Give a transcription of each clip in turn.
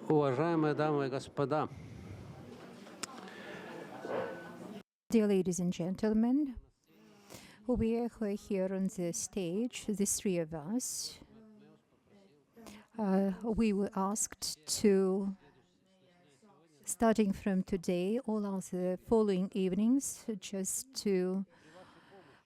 Уважаемые дамы и господа, Dear ladies and gentlemen, we are here on the stage, the three of us. We were asked to, starting from today, all of the following evenings, just to,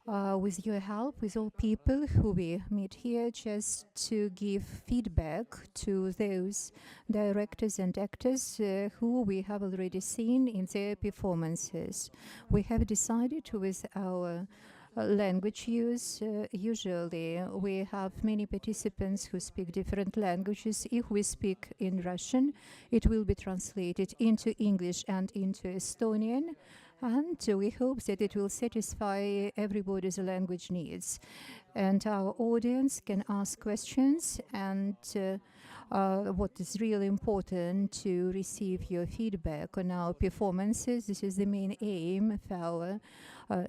with your help, with all people who we meet here, just to give feedback to those directors and actors who we have already seen in their performances. We have decided with our language use. Usually we have many participants who speak different languages. If we speak in Russian, it will be translated into English and into Estonian, and we hope that it will satisfy everybody's language needs. And our audience can ask questions, and what is really important to receive your feedback on our performances. This is the main aim of our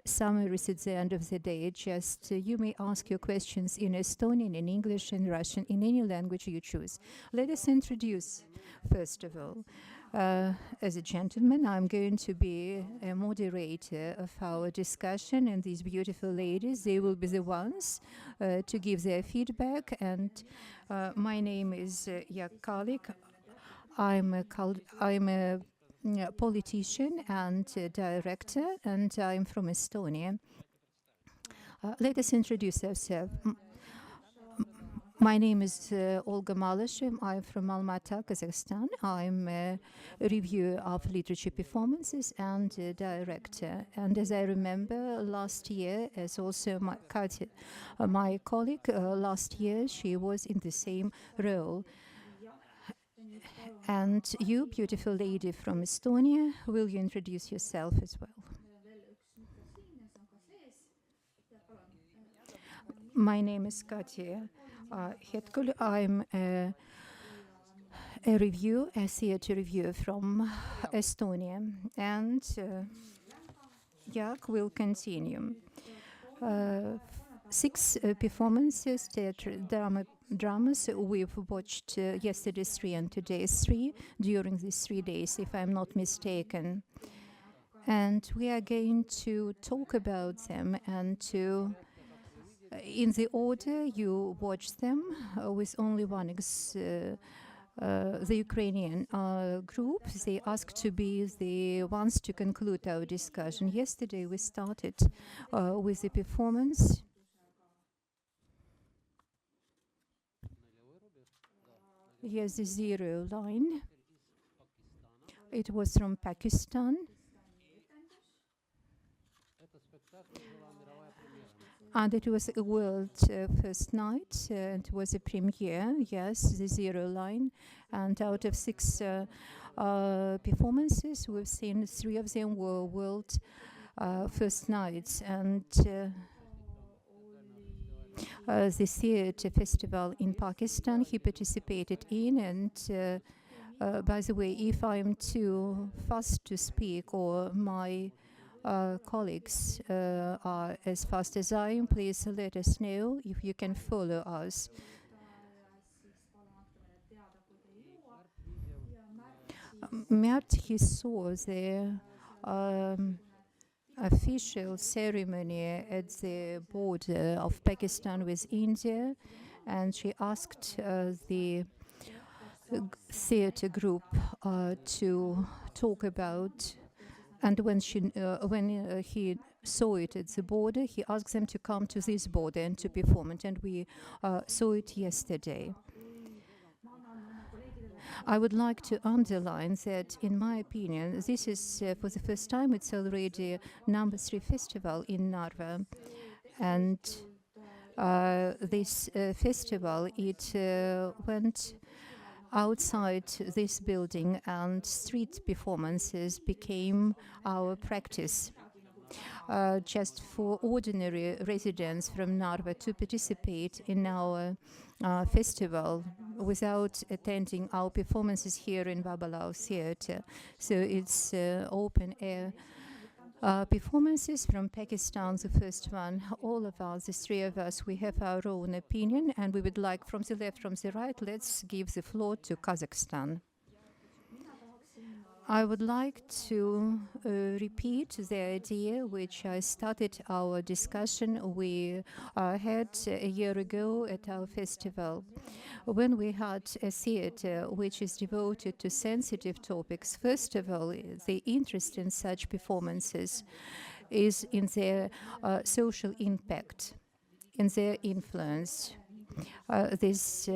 summaries at the end of the day. Just you may ask your questions in Estonian, in English, in Russian, in any language you choose. Let us introduce, first of all, as a gentleman, I'm going to be a moderator of our discussion, and these beautiful ladies, they will be the ones to give their feedback. And my name is Jaak Allik. I'm a politician and director, and I'm from Estonia. Let us introduce ourselves. My name is Olga Malõševa. I'm from Almaty, Kazakhstan. I'm a reviewer of literature performances and a director. And as I remember, last year, as also Kadi, my colleague, last year she was in the same role. And you, beautiful lady from Estonia, will you introduce yourself as well? My name is Kadi Herkül. I'm a theater reviewer from Estonia, and Jaak will continue. 6 performances, dramas. We've watched yesterday 3 and today 3 during these 3 days, if I'm not mistaken. And we are going to talk about them and to in the order you watch them, with only one the Ukrainian group. They asked to be the ones to conclude our discussion. Yesterday we started with the performance. Here's the zero line. It was from Pakistan. And it was a world first night, and it was a premiere, yes, the zero line. And out of 6 performances, we've seen 3 of them were world first nights. And the theater festival in Pakistan he participated in. And by the way, if I'm too fast to speak or my colleagues are as fast as I am, please let us know if you can follow us. Mert, he saw the official ceremony at the border of Pakistan with India, and she asked the theater group to talk about. And when he saw it at the border, he asked them to come to this border and to perform it. And we saw it yesterday. I would like to underline that, in my opinion, this is for the first time, it's already number 3 festival in Narva. And this festival, it went outside this building, and street performances became our practice. Just for ordinary residents from Narva to participate in our festival without attending our performances here in Babalau Theatre. So it's open air performances from Pakistan, the first one. All of us, the 3 of us, we have our own opinion, and we would like, from the left, from the right, let's give the floor to Kazakhstan. I would like to repeat the idea which I started our discussion we had a year ago at our festival, when we had a theater which is devoted to sensitive topics. First of all, the interest in such performances is in their social impact, in their influence. This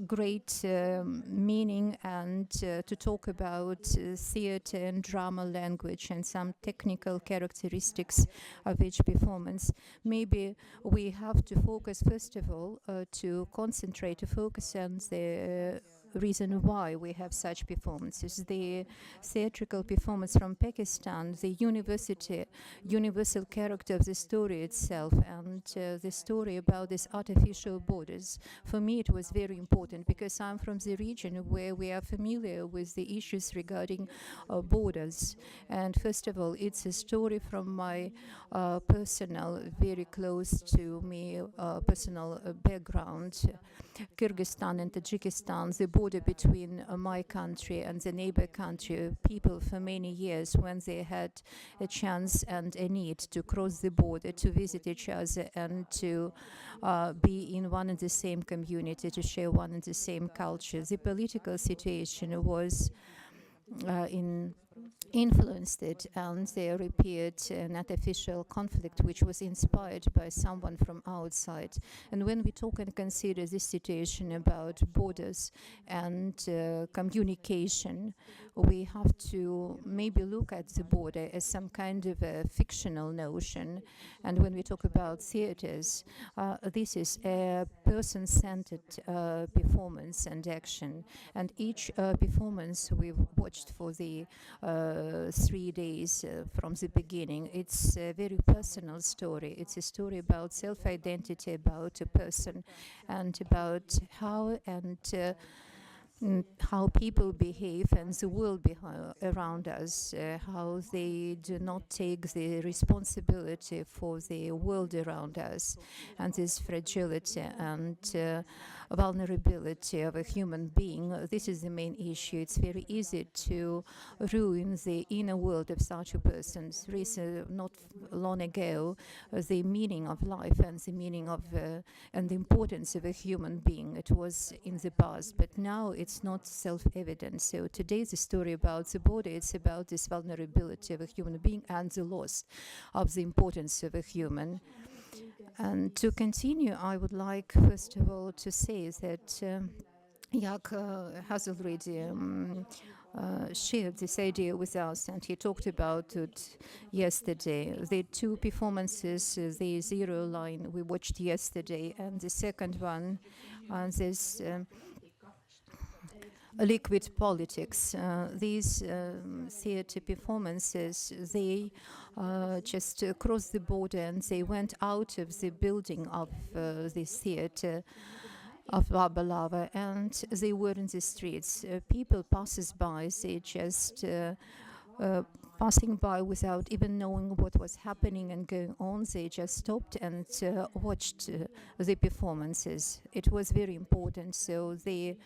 great meaning, and to talk about theater and drama language and some technical characteristics of each performance. Maybe we have to focus, first of all, to focus on the reason why we have such performances. The theatrical performance from Pakistan, the universal character of the story itself, and the story about these artificial borders. For me, it was very important because I'm from the region where we are familiar with the issues regarding borders. And first of all, it's a story from my personal, very close to me, personal background. Kyrgyzstan and Tajikistan, the border between my country and the neighbor country, people for many years, when they had a chance and a need to cross the border, to visit each other and to be in one and the same community, to share one and the same culture. The political situation was influenced it, and there appeared an artificial conflict which was inspired by someone from outside. And when we talk and consider this situation about borders and communication, we have to maybe look at the border as some kind of a fictional notion. And when we talk about theaters, this is a person-centered performance and action. And each performance we've watched for the 3 days from the beginning, it's a very personal story. It's a story about self-identity, about a person, and about how people behave and the world around us, how they do not take the responsibility for the world around us, and this fragility and vulnerability of a human being. This is the main issue. It's very easy to ruin the inner world of such a person. Not long ago, the meaning of life and the meaning of and the importance of a human being, it was in the past, but now it's not self-evident. So today the story about the border, it's about this vulnerability of a human being and the loss of the importance of a human. And to continue, I would like, first of all, to say that Jaak has already shared this idea with us, and he talked about it yesterday. The two performances, the Zero Line we watched yesterday, and the second one, this Liquid Politics. These theater performances, they just crossed the border and they went out of the building of this theater of Babalava, and they were in the streets. People passers-by, they just passing by without even knowing what was happening and going on. They just stopped and watched the performances. It was very important. So the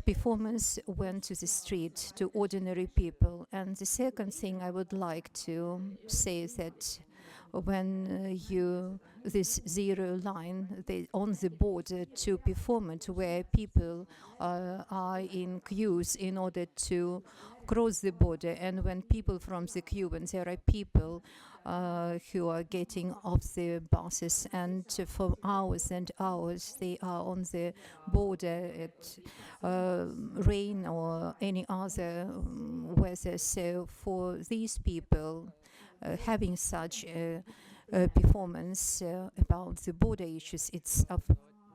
performance went to the street, to ordinary people. And the second thing I would like to say is that when this Zero Line, on the border to perform it, where people are in queues in order to cross the border, and when people from the queue, when there are people who are getting off the buses, and for hours and hours they are on the border at rain or any other weather. So for these people, having such a performance about the border issues, it's of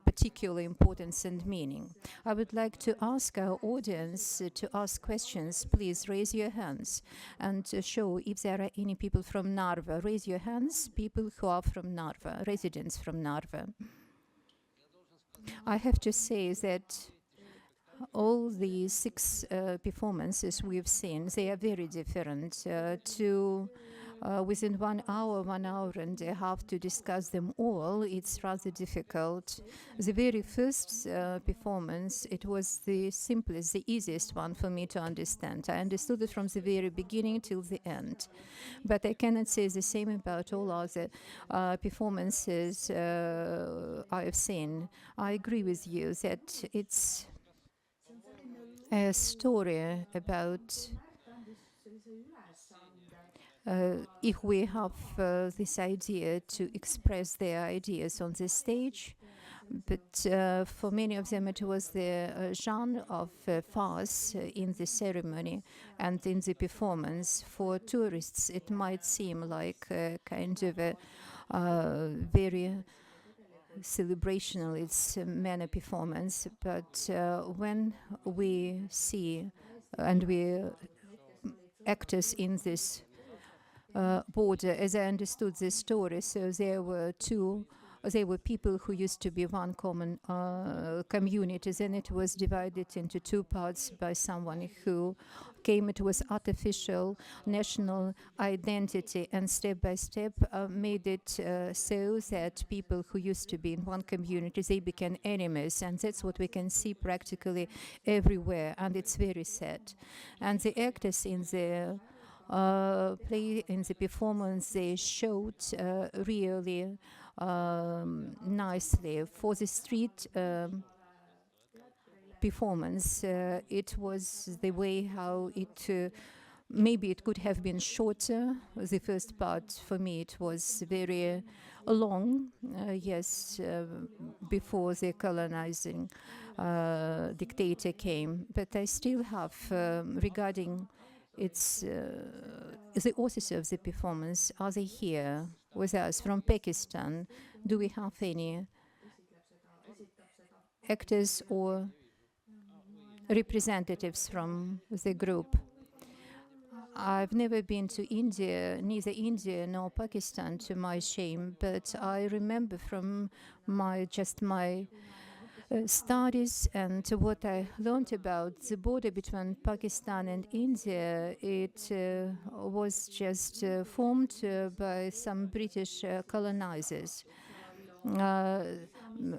particular importance and meaning. I would like to ask our audience to ask questions. Please raise your hands and show if there are any people from Narva. Raise your hands, people who are from Narva, residents from Narva. I have to say that all the 6 performances we've seen, they are very different. To within 1 hour and a half to discuss them all, it's rather difficult. The very first performance, it was the simplest, the easiest one for me to understand. I understood it from the very beginning till the end. But I cannot say the same about all other performances I have seen. I agree with you that it's a story about if we have this idea to express their ideas on the stage, but for many of them it was the genre of farce in the ceremony and in the performance. For tourists it might seem like a kind of a very celebrational, it's manner performance, but when we see and we actors in this border, as I understood this story, so there were people who used to be one common community, then it was divided into two parts by someone who came. It was artificial national identity, and step by step made it so that people who used to be in one community, they became enemies, and that's what we can see practically everywhere, and it's very sad. And the actors in the play, in the performance, they showed really nicely. For the street performance, it was the way how it maybe it could have been shorter. The first part for me it was very long, yes, before the colonizing dictator came. But I still have regarding it's the authors of the performance, are they here with us from Pakistan? Do we have any actors or representatives from the group? I've never been to India, neither India nor Pakistan, to my shame, but I remember from my studies and what I learned about the border between Pakistan and India. It was just formed by some British colonizers.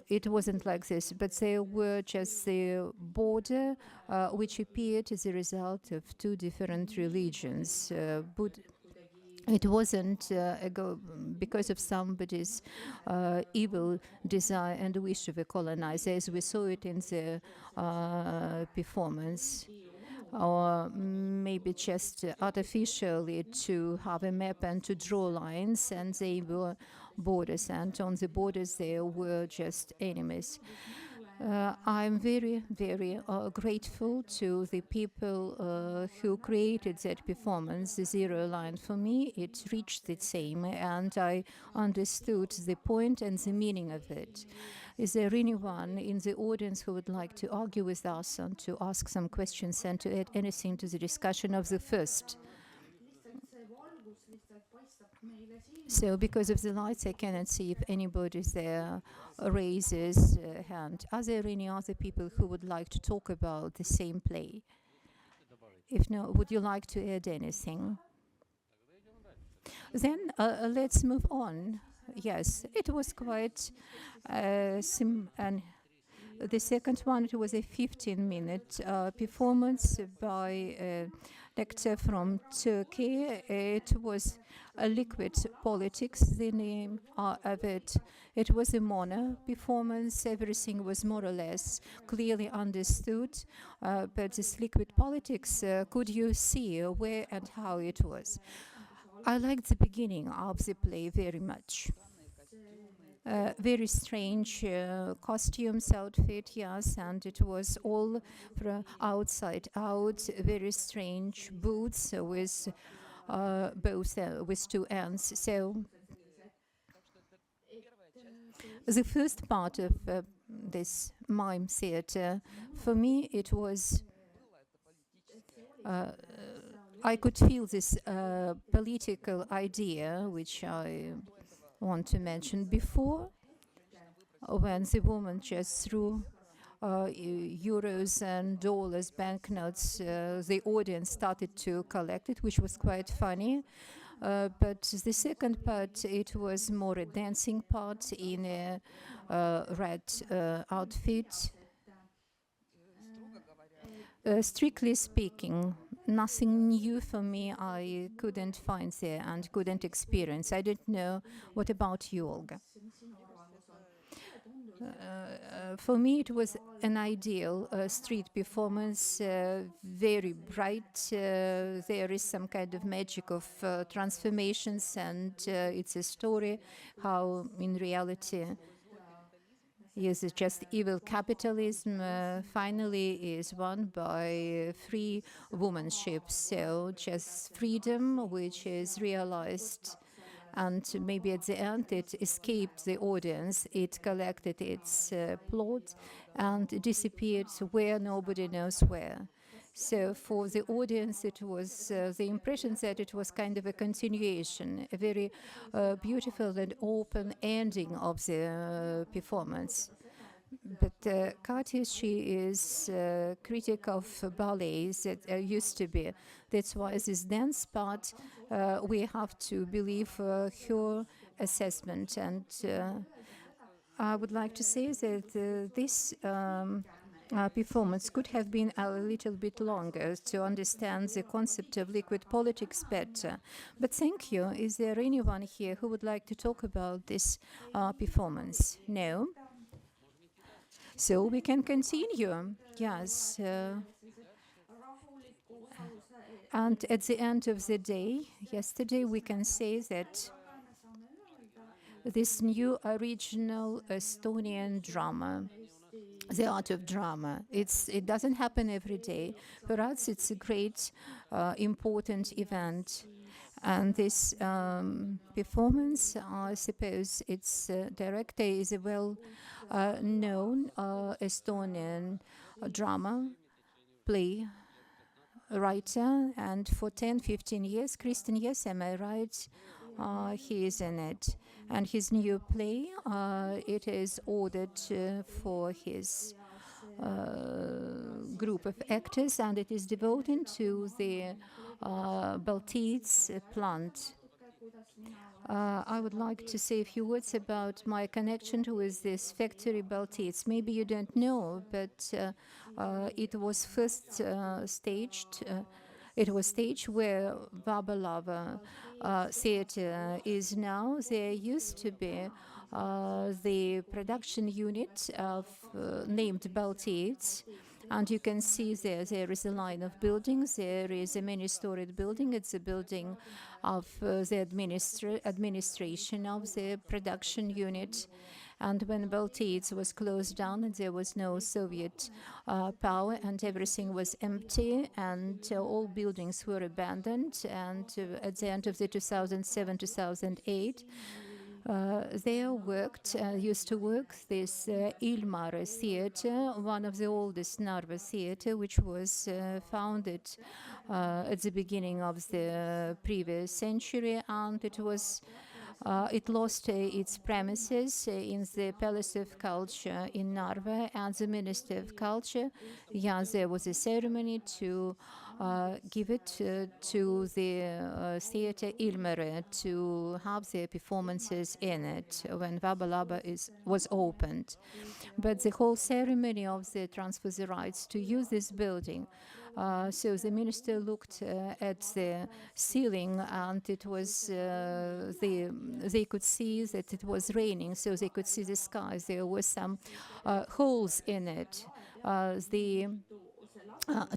It wasn't like this, but they were just the border which appeared as a result of two different religions. It wasn't because of somebody's evil desire and wish of a colonizer, as we saw it in the performance, or maybe just artificially to have a map and to draw lines, and they were borders, and on the borders there were just enemies. I'm very, very grateful to the people who created that performance, the Zero Line. For me, it reached the same, and I understood the point and the meaning of it. Is there anyone in the audience who would like to argue with us and to ask some questions and to add anything to the discussion of the first? So because of the lights, I cannot see if anybody there raises a hand. Are there any other people who would like to talk about the same play? If no, would you like to add anything? Then let's move on. Yes, it was quite and the second one, it was a 15-minute performance by an actor from Turkey. It was a Liquid Politics, the name of it. It was a mono performance. Everything was more or less clearly understood. But this Liquid Politics, could you see where and how it was? I liked the beginning of the play very much. Very strange costumes, outfit, yes, and it was all from outside out. Very strange boots with both with two ends. So the first part of this mime theater, for me, it was. I could feel this political idea, which I want to mention before, when the woman just threw euros and dollars, banknotes, the audience started to collect it, which was quite funny. but the second part, it was more a dancing part in a red outfit. Strictly speaking, nothing new for me. I couldn't find there and couldn't experience. I don't know. What about you, Olga? For me, it was an ideal street performance, very bright. There is some kind of magic of transformations, and it's a story how, in reality, yes, it's just evil capitalism finally is won by free womanship. So just freedom, which is realized, and maybe at the end it escaped the audience. It collected its plot and disappeared where nobody knows where. So for the audience, it was the impression that it was kind of a continuation, a very beautiful and open ending of the performance. But Kati, she is a critic of ballets that used to be. That's why this dance part, we have to believe her assessment. And I would like to say that this performance could have been a little bit longer to understand the concept of liquid politics better. But thank you. Is there anyone here who would like to talk about this performance? No? So we can continue. Yes. And at the end of the day, yesterday, we can say that this new original Estonian drama, the art of drama, it doesn't happen every day. For us, it's a great, important event. And this performance, I suppose its director is a well-known Estonian drama play writer, and for 10-15 years, Kristen, yes, am I right? He is in it. And his new play, it is ordered for his group of actors, and it is devoted to the Baltides plant. I would like to say a few words about my connection with this factory Baltides. Maybe you don't know, but it was first staged. It was staged where Vabalava theater is now. There used to be the production unit of named Baltides. And you can see there is a line of buildings. There is a many-storied building. It's a building of the administration of the production unit. And when Baltides was closed down, and there was no Soviet power, and everything was empty, and all buildings were abandoned. And at the end of the 2007-2008, there used to work this Ilmar theater, one of the oldest Narva theater, which was founded at the beginning of the previous century, and it lost its premises in the Palace of Culture in Narva, and the Minister of Culture, there was a ceremony to give it to the theater Ilmare to have their performances in it when Vabalaba was opened. But the whole ceremony of the transfer the rights to use this building, so the minister looked at the ceiling, and it was they could see that it was raining, so they could see the sky. There were some holes in it.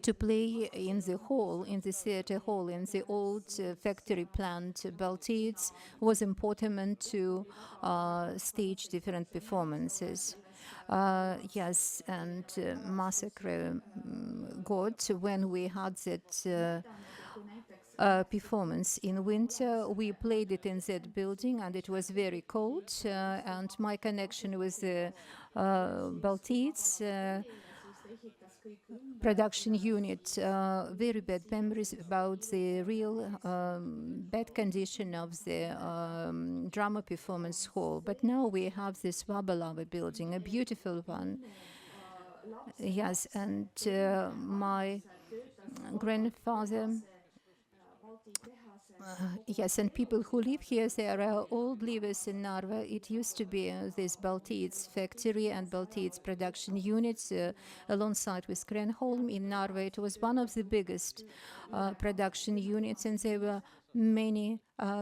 To play in the hall, in the theater hall, in the old factory plant Baltides was important to stage different performances. Yes, and Massacre got when we had that performance in winter. We played it in that building, and it was very cold. And my connection with the Baltides production unit, very bad memories about the real bad condition of the drama performance hall. But now we have this Vabalava building, a beautiful one. Yes, and my grandfather Yes, and people who live here, they are old livers in Narva. It used to be this Baltids factory and Baltids production units alongside with Krenholm in Narva. It was one of the biggest production units, and there were many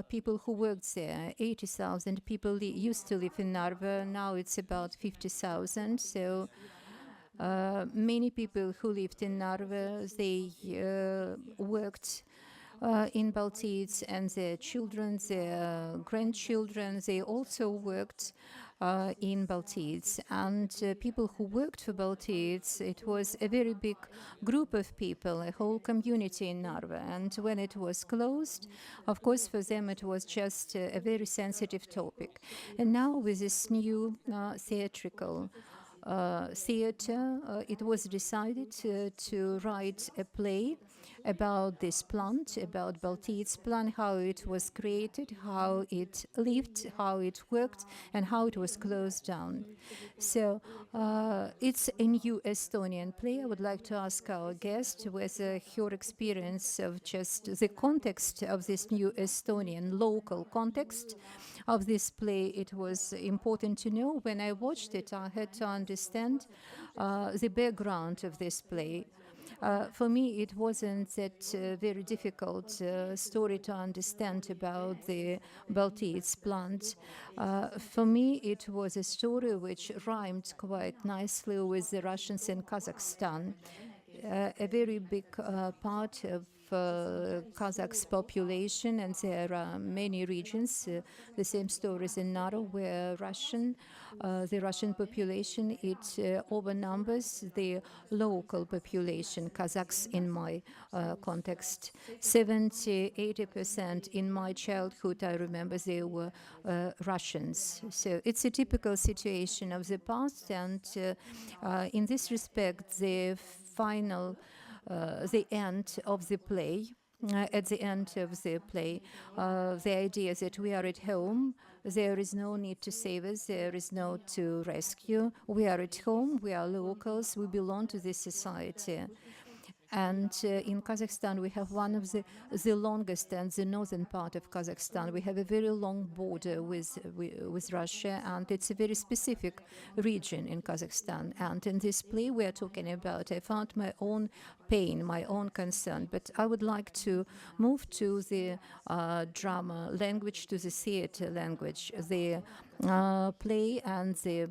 people who worked there. 80,000 people used to live in Narva. Now it's about 50,000. So many people who lived in Narva, they worked in Baltids, and their children, their grandchildren, they also worked in Baltids. And people who worked for Baltids, it was a very big group of people, a whole community in Narva. And when it was closed, of course, for them it was just a very sensitive topic. And now with this new theatrical theater, it was decided to write a play about this plant, about Baltids plant, how it was created, how it lived, how it worked, and how it was closed down. So it's a new Estonian play. I would like to ask our guest whether her experience of just the context of this new Estonian local context of this play, it was important to know. When I watched it, I had to understand the background of this play. For me, it wasn't that very difficult story to understand about the Baltids plant. For me, it was a story which rhymed quite nicely with the Russians in Kazakhstan. A very big part of Kazakh's population, and there are many regions, the same stories in Narva, where the Russian population, it overnumbers the local population, Kazakhs in my context. 70–80% in my childhood, I remember they were Russians. So it's a typical situation of the past, and in this respect, the end of the play, at the end of the play, the idea that we are at home, there is no need to save us, there is no to rescue. We are at home, we are locals, we belong to this society. And in Kazakhstan, we have one of the longest, and the northern part of Kazakhstan, we have a very long border with Russia, and it's a very specific region in Kazakhstan. And in this play we are talking about, I found my own pain, my own concern. But I would like to move to the drama language, to the theater language. The play and the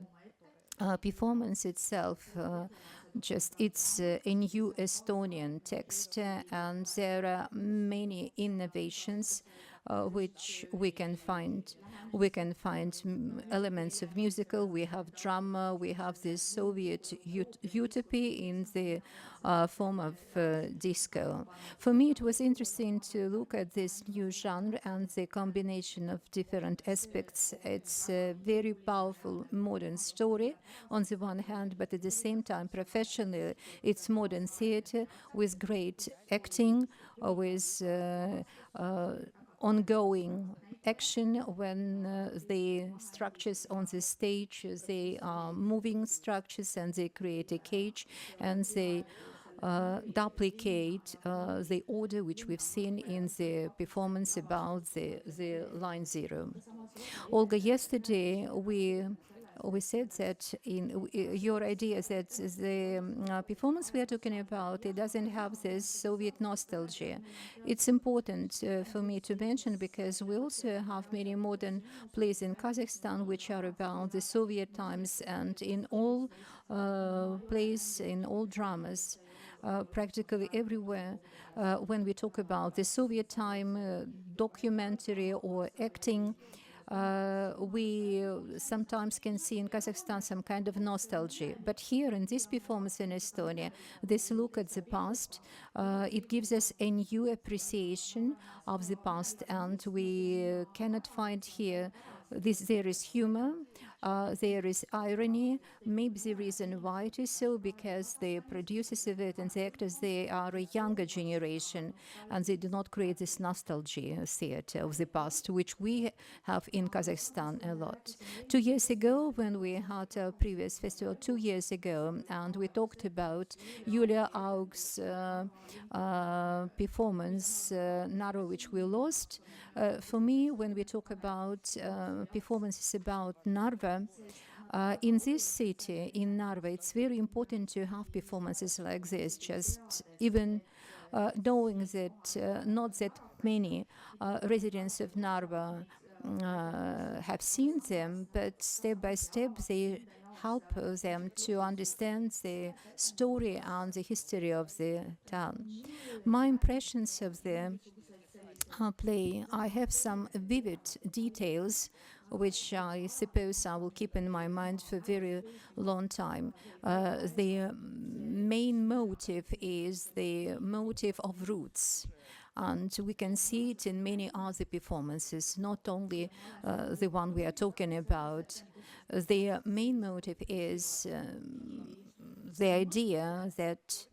performance itself, it's a new Estonian text, and there are many innovations which we can find. We can find elements of musical, we have drama, we have this Soviet utopia in the form of disco. For me, it was interesting to look at this new genre and the combination of different aspects. It's a very powerful modern story on the one hand, but at the same time, professionally, it's modern theater with great acting, with ongoing action when the structures on the stage, they are moving structures, and they create a cage, and they duplicate the order which we've seen in the performance about the line zero. Olga, yesterday we said that in your idea that the performance we are talking about, it doesn't have this Soviet nostalgia. It's important for me to mention, because we also have many modern plays in Kazakhstan which are about the Soviet times, and in all plays, in all dramas, practically everywhere, when we talk about the Soviet time documentary or acting, we sometimes can see in Kazakhstan some kind of nostalgia. But here in this performance in Estonia, this look at the past, it gives us a new appreciation of the past, and we cannot find here there is humor, there is irony. Maybe the reason why it is so, because the producers of it and the actors, they are a younger generation, and they do not create this nostalgia theater of the past, which we have in Kazakhstan a lot. 2 years ago, when we had our previous festival, 2 years ago, and we talked about Julia Aug's performance, Narva, which we lost. For me, when we talk about performances about Narva, in this city, in Narva, it's very important to have performances like this, just even knowing that not that many residents of Narva have seen them, but step by step they help them to understand the story and the history of the town. My impressions of the play, I have some vivid details which I suppose I will keep in my mind for a very long time. The main motive is the motive of roots. And we can see it in many other performances, not only the one we are talking about. The main motive is the idea that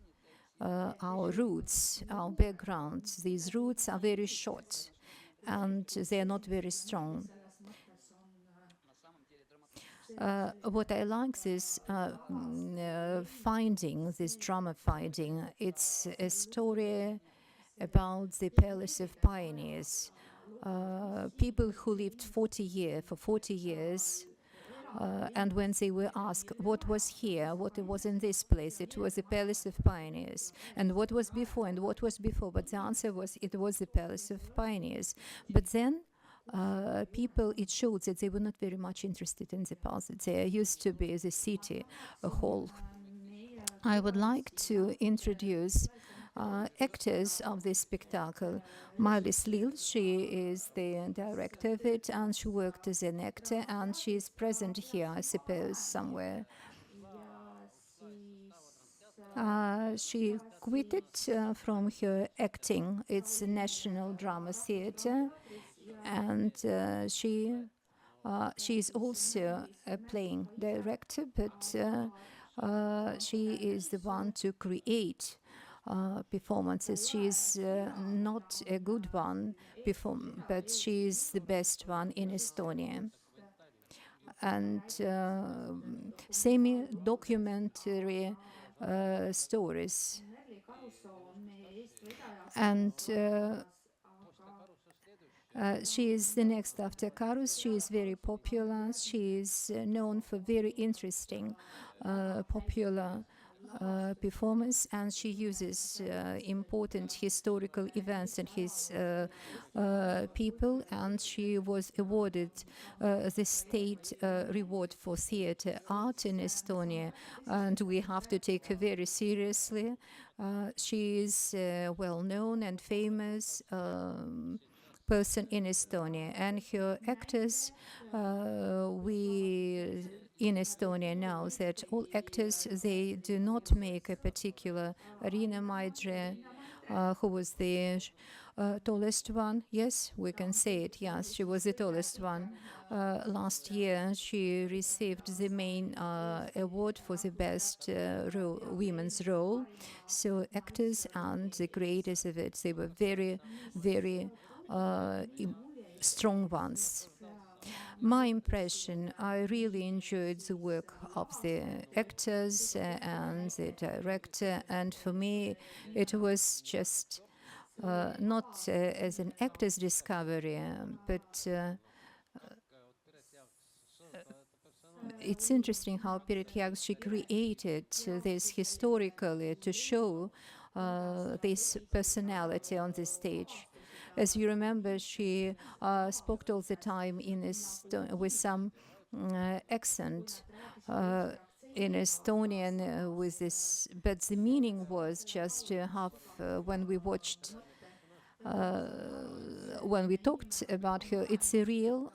our roots, our backgrounds, these roots are very short and they are not very strong. What I like is finding, this drama finding. It's a story about the Palace of Pioneers. People who lived for 40 years, and when they were asked what was here, what was in this place, it was the Palace of Pioneers. And what was before, but the answer was it was the Palace of Pioneers. But then people, it showed that they were not very much interested in the past. They used to be the city hall. I would like to introduce actors of this spectacle. Mailis Lil, she is the director of it, and she worked as an actor, and she is present here, I suppose, somewhere. She quitted from her acting. It's a National Drama Theatre, and she is also a playing director, but she is the one to create performances. She is not a good one, but she is the best one in Estonia. And semi-documentary stories. And she is the next after Karus. She is very popular. She is known for very interesting, popular performance, and she uses important historical events and his people, and she was awarded the state reward for theater art in Estonia, and we have to take her very seriously. She is well-known and famous person in Estonia, and her actors, we in Estonia know that all actors, they do not make a particular. Arina Maidre, who was the tallest one, yes, we can say it, yes, she was the tallest one. Last year, she received the main award for the best women's role. So actors and the creators of it, they were very, very strong ones. My impression, I really enjoyed the work of the actors and the director, and for me it was just not as an actor's discovery, but it's interesting how Piret Jaak, she created this historically to show this personality on the stage. As you remember, she spoke all the time with some accent in Estonian with this, but the meaning was just to have, when we watched, when we talked about her, it's a real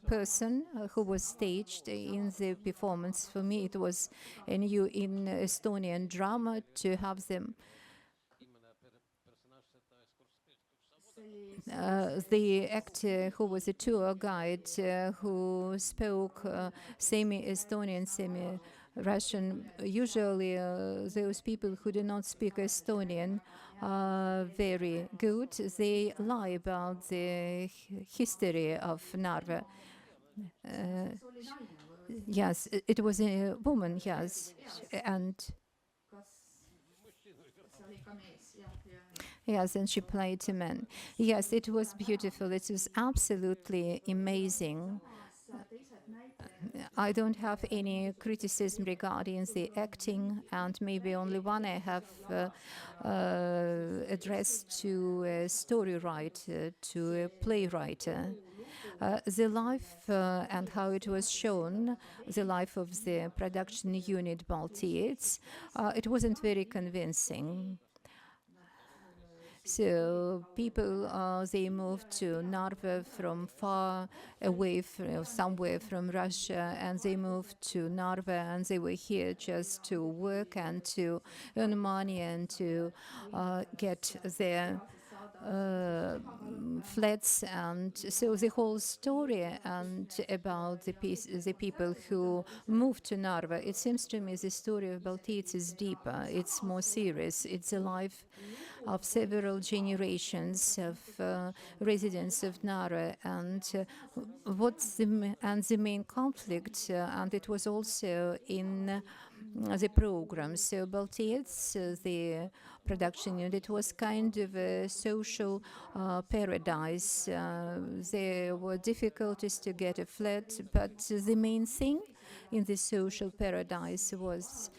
person who was staged in the performance. For me, it was new in Estonian drama to have them. the actor who was a tour guide who spoke semi-Estonian, semi-Russian. Usually those people who do not speak Estonian are very good. They lie about the history of Narva. Yes, it was a woman, yes, and yes, and she played a man. Yes, it was beautiful. It was absolutely amazing. I don't have any criticism regarding the acting, and maybe only one I have addressed to a story writer, to a playwright. The life and how it was shown, the life of the production unit Baltiets, it wasn't very convincing. So people, they moved to Narva from far away, somewhere from Russia, and they moved to Narva, and they were here just to work and to earn money and to get their flats. And so the whole story and about the people who moved to Narva, it seems to me the story of Baltiets is deeper, it's more serious, it's a life of several generations of residents of Narva, and what's the main conflict, and it was also in the program. So Baltiets, the production unit, was kind of a social paradise. There were difficulties to get a flat, but the main thing in this social paradise was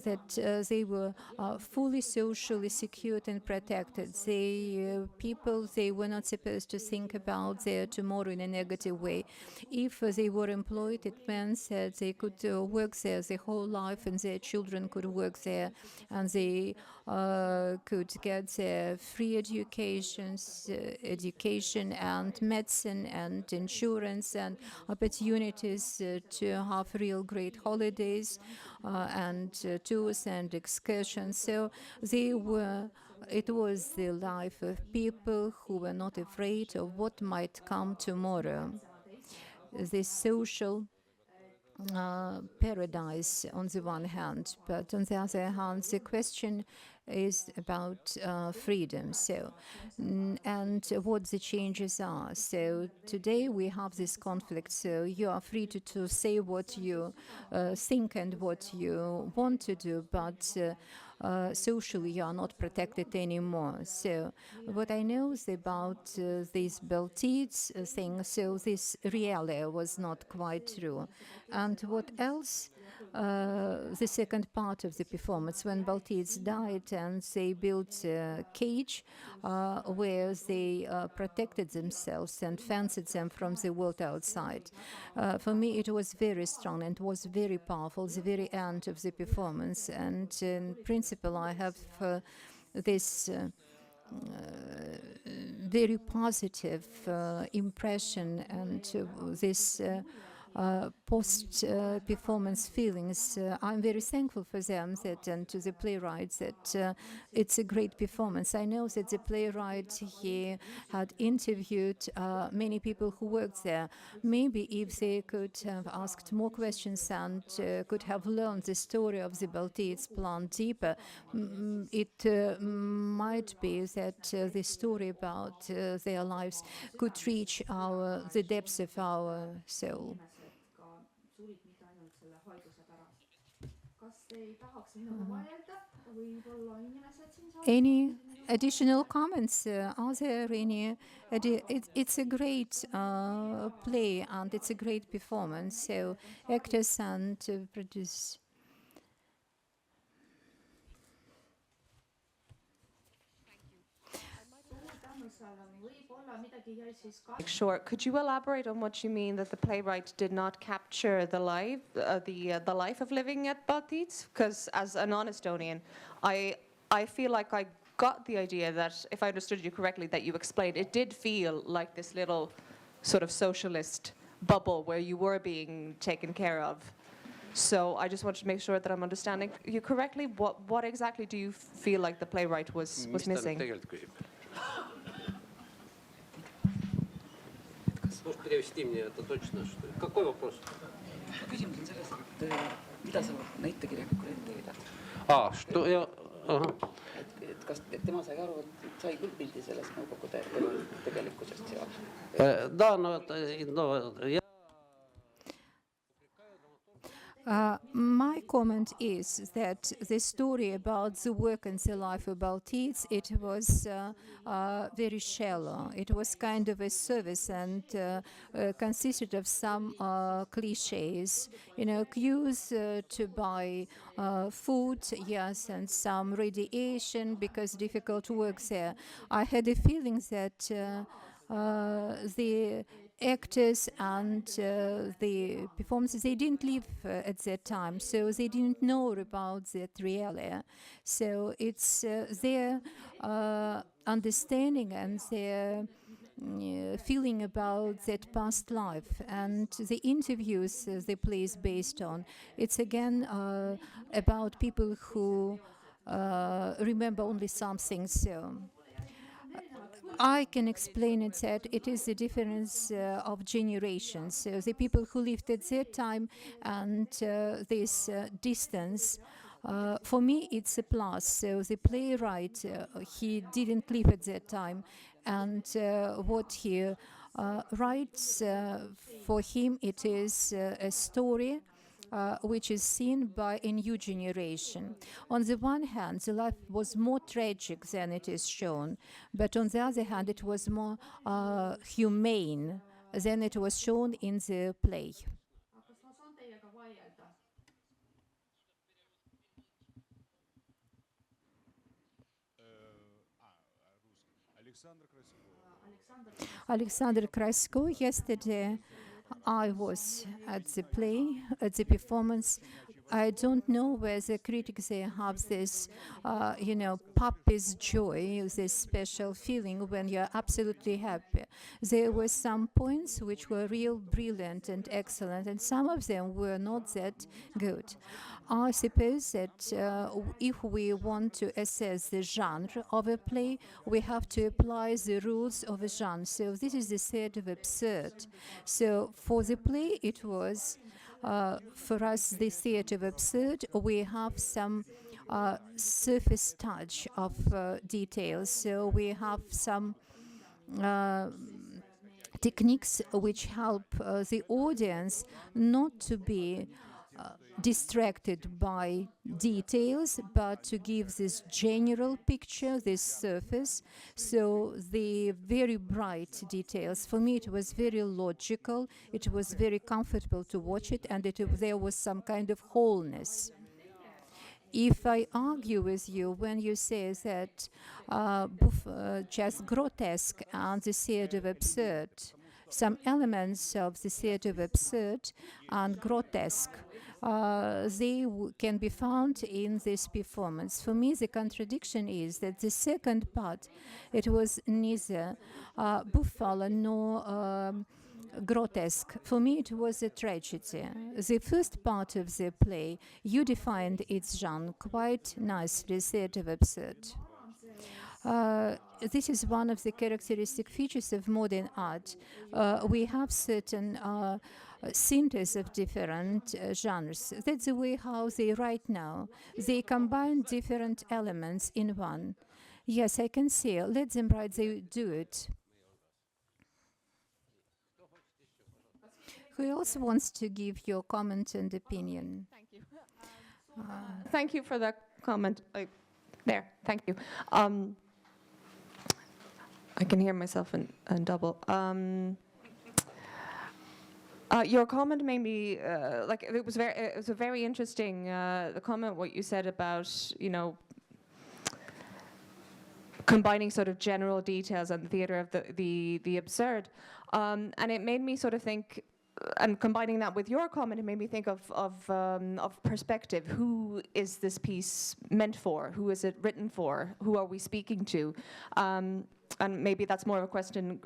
that they were fully socially secured and protected. People, they were not supposed to think about their tomorrow in a negative way. If they were employed, it meant that they could work there their whole life, and their children could work there, and they could get their free education and medicine and insurance and opportunities to have real great holidays and tours and excursions. So it was the life of people who were not afraid of what might come tomorrow. This social paradise on the one hand, but on the other hand, the question is about freedom. So, and what the changes are. So today we have this conflict. So you are free to say what you think and what you want to do, but socially you are not protected anymore. So what I know is about this Baltiets thing, so this reality was not quite true. And what else? The second part of the performance, when Baltiets died and they built a cage where they protected themselves and fenced them from the world outside. For me, it was very strong and was very powerful, the very end of the performance. And in principle, I have this very positive impression and this post-performance feelings. I'm very thankful for them and to the playwrights that it's a great performance. I know that the playwright, he had interviewed many people who worked there. Maybe if they could have asked more questions and could have learned the story of the Baltiets plant deeper, it might be that the story about their lives could reach the depths of our soul. Any additional comments? Are there any? It's a great play and it's a great performance. So actors and producers. Sure. Could you elaborate on what you mean that the playwright did not capture the life of living at Baltiets? Because as a non-Estonian, I feel like I got the idea that, if I understood you correctly, that you explained, it did feel like this little sort of socialist bubble where you were being taken care of. So I just wanted to make sure that I'm understanding you correctly. What exactly do you feel like the playwright was missing? Можешь перевести мне это точно? Какой вопрос? Küsimus on selles, et mida sa näitekirjanikule ette heidad? Что я... Ага. Et kas tema sai aru, et sai küll pildi sellest nõukogude elu tegelikkusest seal? Да, я... My comment is that the story about the work and the life of Baltids, it was very shallow. It was kind of a service and consisted of some cliches, queues to buy food, yes, and some radiation because difficult work there. I had a feeling that the actors and the performers, they didn't live at that time, so they didn't know about that reality. So it's their understanding and their feeling about that past life and the interviews the play is based on. It's again about people who remember only something. So I can explain it that it is the difference of generations. So the people who lived at that time and this distance, for me it's a plus. So the playwright, he didn't live at that time, and what he writes, for him it is a story which is seen by a new generation. On the one hand, the life was more tragic than it is shown, but on the other hand, it was more humane than it was shown in the play. Alexander Krasko, yesterday I was at the play, at the performance. I don't know whether critics have this, puppy's joy, this special feeling when you're absolutely happy. There were some points which were real brilliant and excellent, and some of them were not that good. I suppose that if we want to assess the genre of a play, we have to apply the rules of a genre. So this is the theatre of absurd. So for the play, it was, for us, the theatre of absurd. We have some surface touch of details. So we have some techniques which help the audience not to be distracted by details, but to give this general picture, this surface. So the very bright details, for me it was very logical, it was very comfortable to watch it, and there was some kind of wholeness. If I argue with you when you say that just grotesque and the theatre of absurd, some elements of the theatre of absurd and grotesque, they can be found in this performance. For me, the contradiction is that the second part, it was neither buffalo nor grotesque. For me, it was a tragedy. The first part of the play, you defined its genre quite nicely, theatre of absurd. This is one of the characteristic features of modern art. We have certain synthesis of different genres. That's the way how they write now. They combine different elements in one. Yes, I can see. Let them write, they do it. Who else wants to give your comment and opinion? Thank you. Thank you for that comment. There, thank you. I can hear myself in double. Your comment made me it was a very interesting the comment what you said about combining sort of general details and the theatre of the absurd, and it made me sort of think. And combining that with your comment, it made me think of perspective. Who is this piece meant for? Who is it written for? Who are we speaking to? And maybe that's more of a question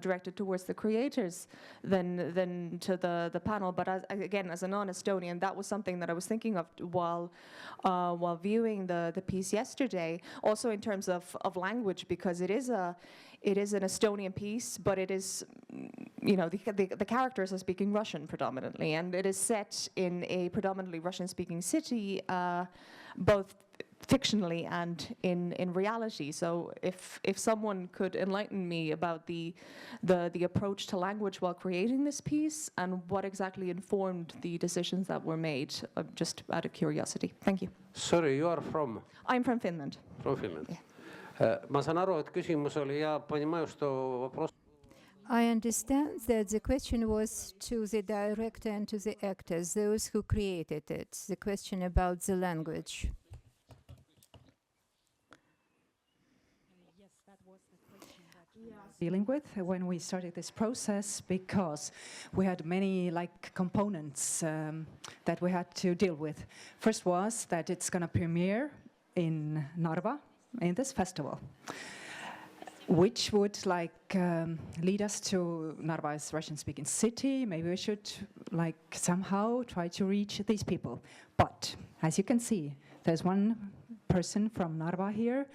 directed towards the creators than to the panel. But again, as a non-Estonian, that was something that I was thinking of while viewing the piece yesterday. Also in terms of language, because it is an Estonian piece, but it is the characters are speaking Russian predominantly, and it is set in a predominantly Russian-speaking city, both fictionally and in reality. So if someone could enlighten me about the approach to language while creating this piece and what exactly informed the decisions that were made, just out of curiosity. Thank you. Sorry, you are from? I'm from Finland. From Finland. Ma saan aru, et küsimus oli, ja понимаю, что вопрос. I understand that the question was to the director and to the actors, those who created it, the question about the language. Dealing with when we started this process, because we had many components that we had to deal with. First was that it's going to premiere in Narva in this festival, which would lead us to Narva's Russian-speaking city. Maybe we should somehow try to reach these people. But as you can see, there's one person from Narva here.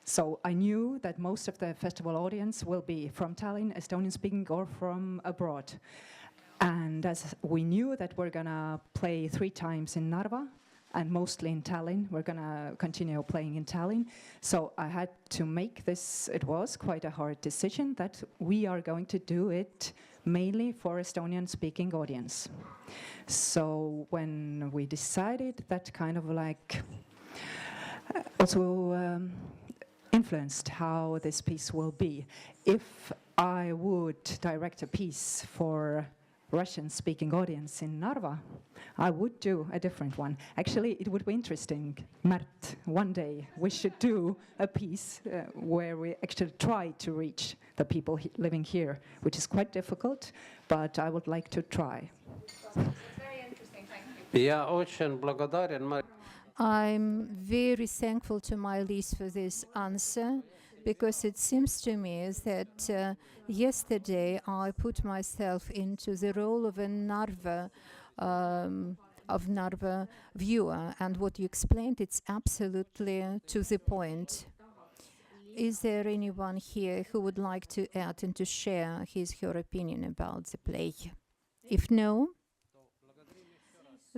So I knew that most of the festival audience will be from Tallinn, Estonian-speaking, or from abroad. And as we knew that we're going to play 3 times in Narva, and mostly in Tallinn, we're going to continue playing in Tallinn. So I had to make this, it was quite a hard decision, that we are going to do it mainly for Estonian-speaking audience. So when we decided, that kind of also influenced how this piece will be. If I would direct a piece for Russian-speaking audience in Narva, I would do a different one. Actually, it would be interesting, Mart, one day we should do a piece where we actually try to reach the people living here, which is quite difficult, but I would like to try. That's very interesting, thank you. Я очень благодарен. I'm very thankful to Maj-Liis for this answer, because it seems to me that yesterday I put myself into the role of a Narva viewer, and what you explained, it's absolutely to the point. Is there anyone here who would like to add and to share her opinion about the play? If no,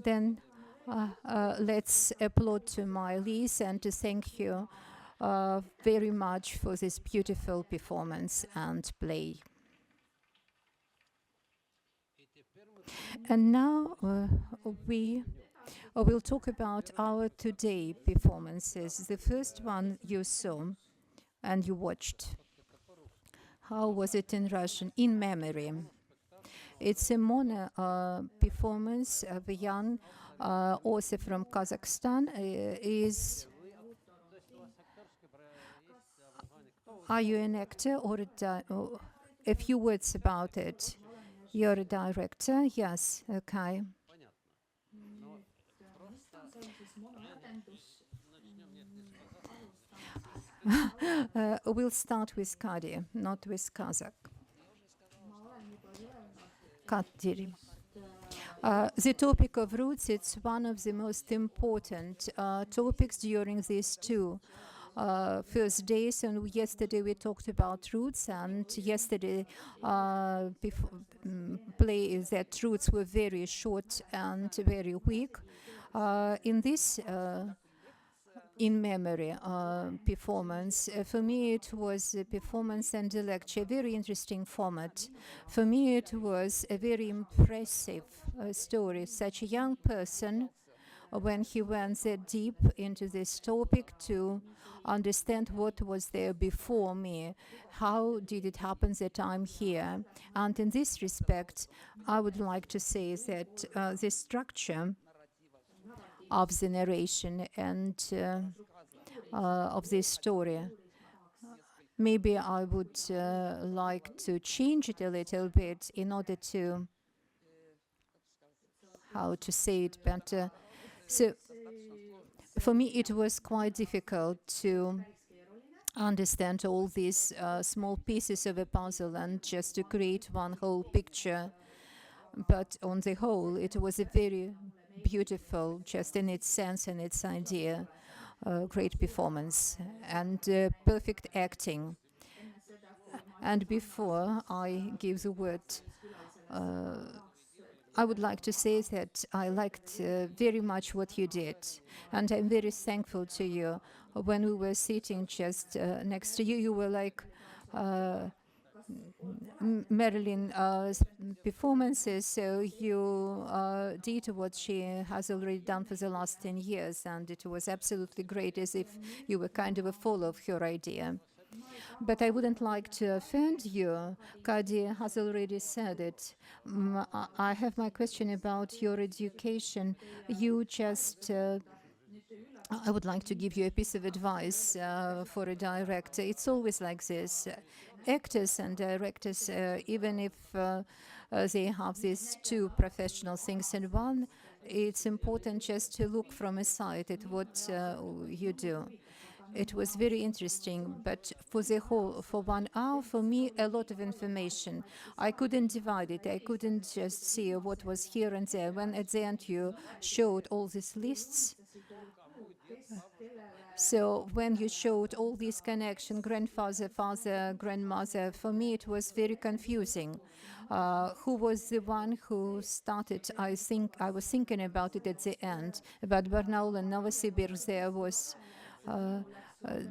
then let's applaud to Maj-Liis and to thank you very much for this beautiful performance and play. And now we will talk about our today performances. The first one you saw and you watched. How was it in Russian? In memory. It's a mono performance of a young author from Kazakhstan. Are you an actor or a few words about it? You're a director? Yes, okay. We'll start with Kadi, not with Kazakh. Kadi. The topic of roots, it's one of the most important topics during these 2 first days. And yesterday we talked about roots, and yesterday play that roots were very short and very weak. In this in memory performance, for me it was a performance and a lecture, very interesting format. For me it was a very impressive story. Such a young person, when he went that deep into this topic to understand what was there before me, how did it happen that I'm here. And in this respect, I would like to say that the structure of the narration and of this story, maybe I would like to change it a little bit in order to, how to say it better. So for me it was quite difficult to understand all these small pieces of a puzzle and just to create one whole picture. But on the whole, it was a very beautiful, just in its sense and its idea, great performance and perfect acting. And before I give the word, I would like to say that I liked very much what you did, and I'm very thankful to you. When we were sitting just next to you, you were like Marilyn's performances, so you did what she has already done for the last 10 years, and it was absolutely great, as if you were kind of a follower of her idea. But I wouldn't like to offend you. Kadi has already said it. I have my question about your education. You just I would like to give you a piece of advice for a director. It's always like this. Actors and directors, even if they have these two professional things in one, it's important just to look from a side at what you do. It was very interesting, but for 1 hour, for me, a lot of information. I couldn't divide it. I couldn't just see what was here and there. When at the end you showed all these lists, so when you showed all these connections, grandfather, father, grandmother, for me it was very confusing. Who was the one who started? I think I was thinking about it at the end, about Barnaul and Novosibirsk. There was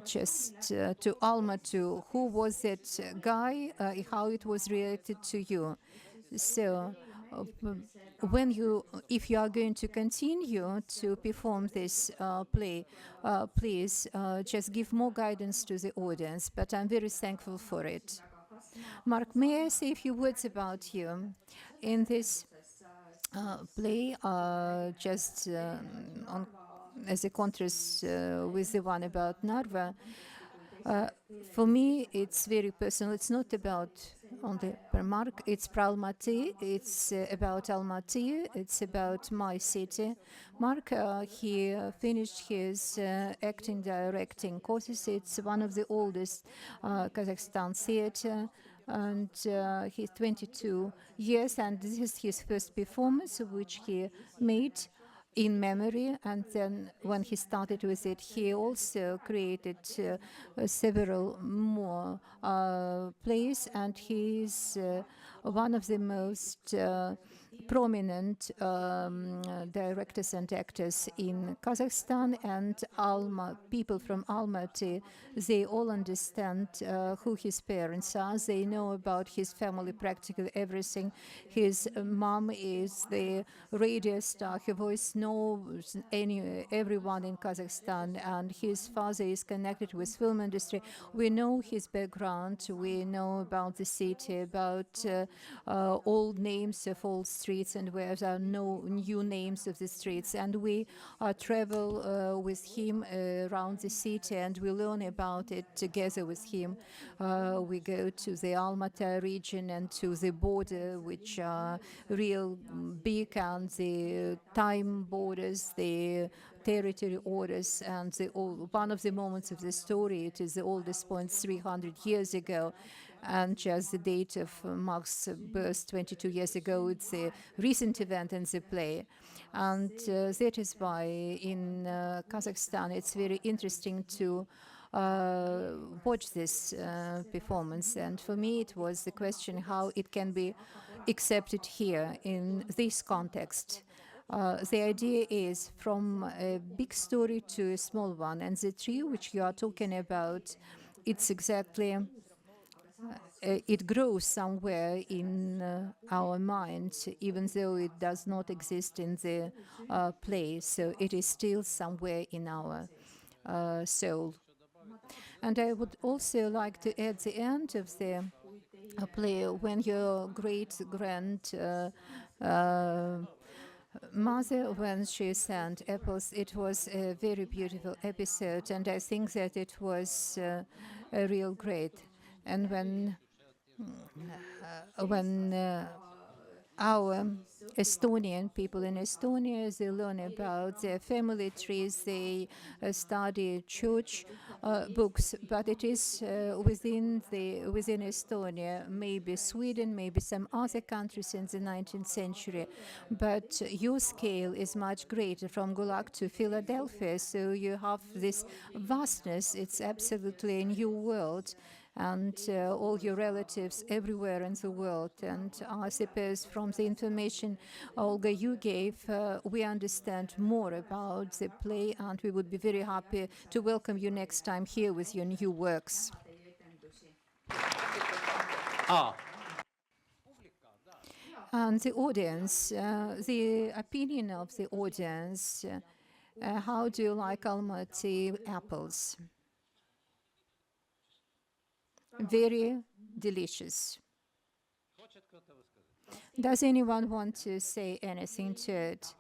just to Almaty. Who was that guy? How it was related to you? So when if you are going to continue to perform this play, please just give more guidance to the audience, but I'm very thankful for it. Mark, may I say a few words about you? In this play, just as a contrast with the one about Narva, for me, it's very personal. It's not about only per Mark. It's про Almaty. It's about Almaty. It's about my city. Mark, he finished his acting, directing courses. It's one of the oldest Kazakhstan theater. And he's 22 years, and this is his first performance, which he made in memory. And then when he started with it, he also created several more plays, and he's one of the most prominent directors and actors in Kazakhstan. And people from Almaty, they all understand who his parents are. They know about his family, practically everything. His mom is the radio star. Her voice knows everyone in Kazakhstan, and his father is connected with film industry. We know his background. We know about the city, about old names of old streets, and where there are no new names of the streets. And we travel with him around the city, and we learn about it together with him. We go to the Almaty region and to the border, which are real big, and the time borders, the territory orders, and one of the moments of the story, it is the oldest point 300 years ago. And just the date of Mark's birth 22 years ago, it's a recent event in the play. And that is why in Kazakhstan it's very interesting to watch this performance. And for me it was the question how it can be accepted here in this context. The idea is from a big story to a small one, and the tree which you are talking about, it's exactly it grows somewhere in our minds, even though it does not exist in the play. So it is still somewhere in our soul. And I would also like to add the end of the play, when your great-grand mother, when she sent apples, it was a very beautiful episode, and I think that it was a real great. And when our Estonian people in Estonia, they learn about their family trees, they study church books, but it is within Estonia, maybe Sweden, maybe some other countries in the 19th century, but your scale is much greater, from Gulag to Philadelphia, so you have this vastness. It's absolutely a new world. and all your relatives everywhere in the world. And I suppose from the information, Olga, you gave, we understand more about the play, and we would be very happy to welcome you next time here with your new works. And the audience, the opinion of the audience, how do you like Almaty apples? Very delicious. Does anyone want to say anything to it?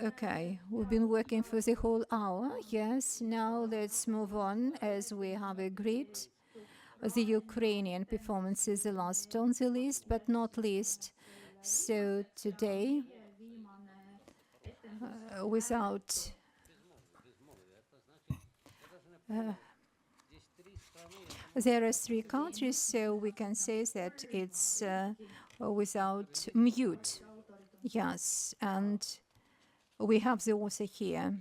Okay, we've been working for the whole hour. Yes, now let's move on as we have agreed. The Ukrainian performance is the last on the list, but not least. So today, without there are 3 countries, so we can say that it's without mute. Yes, and we have the author here.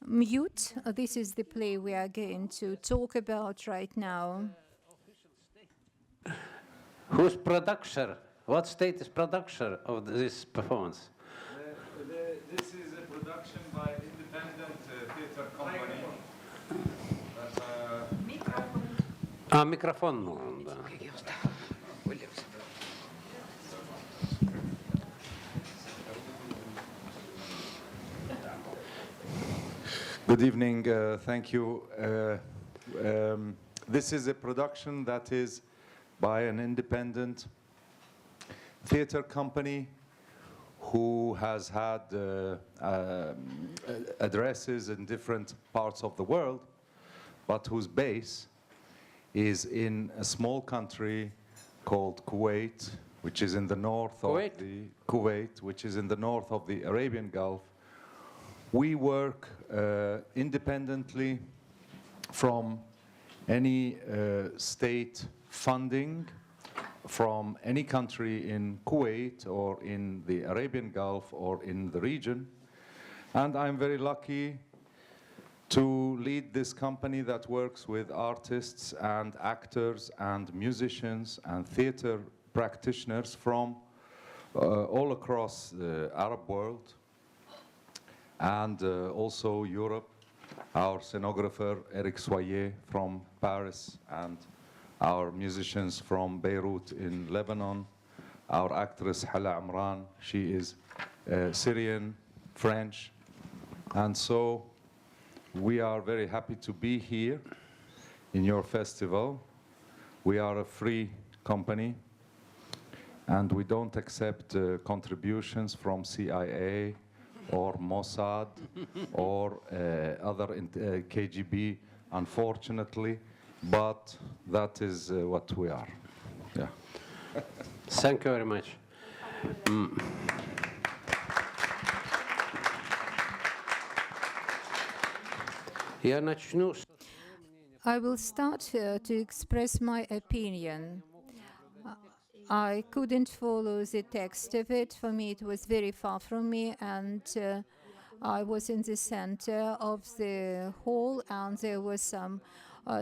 Mute, this is the play we are going to talk about right now. Who's producer? What state is producer of this performance? This is a production by independent theater company. Микрофон нужен, да. Good evening, thank you. This is a production that is by an independent theater company who has had addresses in different parts of the world, but whose base is in a small country called Kuwait, which is in the north of the Kuwait, which is in the north of the Arabian Gulf. We work independently from any state funding from any country in Kuwait or in the Arabian Gulf or in the region. And I'm very lucky to lead this company that works with artists and actors and musicians and theater practitioners from all across the Arab world and also Europe. Our scenographer Eric Soyer from Paris and our musicians from Beirut in Lebanon. Our actress Hala Amran, she is Syrian, French. And so we are very happy to be here in your festival. We are a free company and we don't accept contributions from CIA or Mossad or other KGB, unfortunately, but that is what we are. Yeah. Thank you very much. Я начну. I will start to express my opinion. I couldn't follow the text of it. For me, it was very far from me, and I was in the center of the hall, and there were some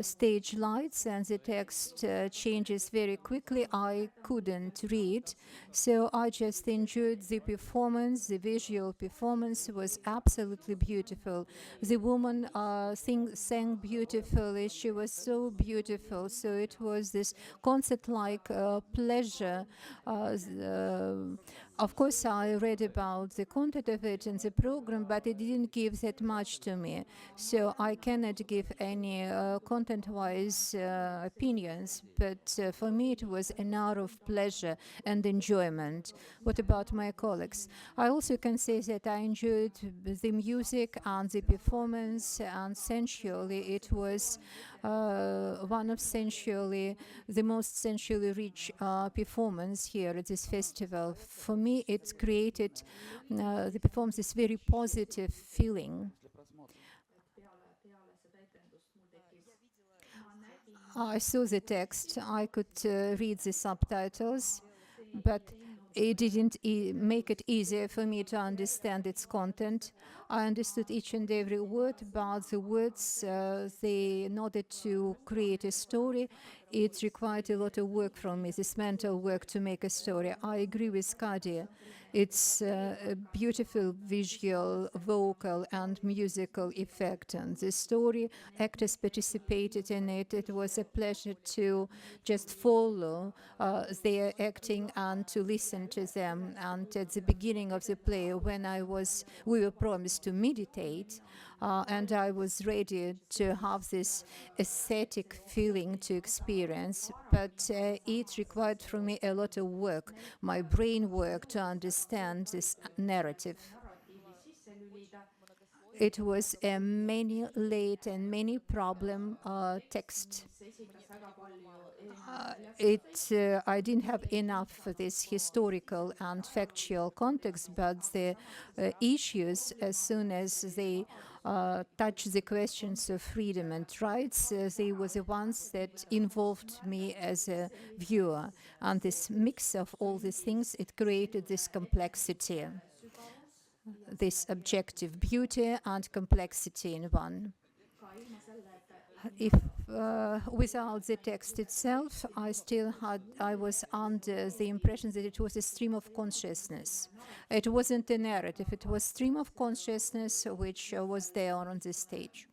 stage lights, and the text changes very quickly. I couldn't read, so I just enjoyed the performance. The visual performance was absolutely beautiful. The woman sang beautifully. She was so beautiful. So it was this concert-like pleasure. Of course, I read about the content of it in the program, but it didn't give that much to me. So I cannot give any content-wise opinions, but for me it was an hour of pleasure and enjoyment. What about my colleagues? I also can say that I enjoyed the music and the performance, and sensually it was one of sensually, the most sensually rich performance here at this festival. For me, it created, the performance is very positive feeling. I saw the text, I could read the subtitles, but it didn't make it easier for me to understand its content. I understood each and every word, but the words, in order to create a story, it required a lot of work from me, this mental work to make a story. I agree with Kadi. It's a beautiful visual, vocal, and musical effect. And the story, actors participated in it. It was a pleasure to just follow their acting and to listen to them. And at the beginning of the play, when we were promised to meditate, and I was ready to have this aesthetic feeling to experience, but it required from me a lot of work, my brain work, to understand this narrative. It was a many layered and many problem text. I didn't have enough for this historical and factual context, but the issues, as soon as they touch the questions of freedom and rights, they were the ones that involved me as a viewer. And this mix of all these things, it created this complexity, this objective beauty and complexity in one. If without the text itself, I was under the impression that it was a stream of consciousness. It wasn't a narrative, it was stream of consciousness which was there on the stage.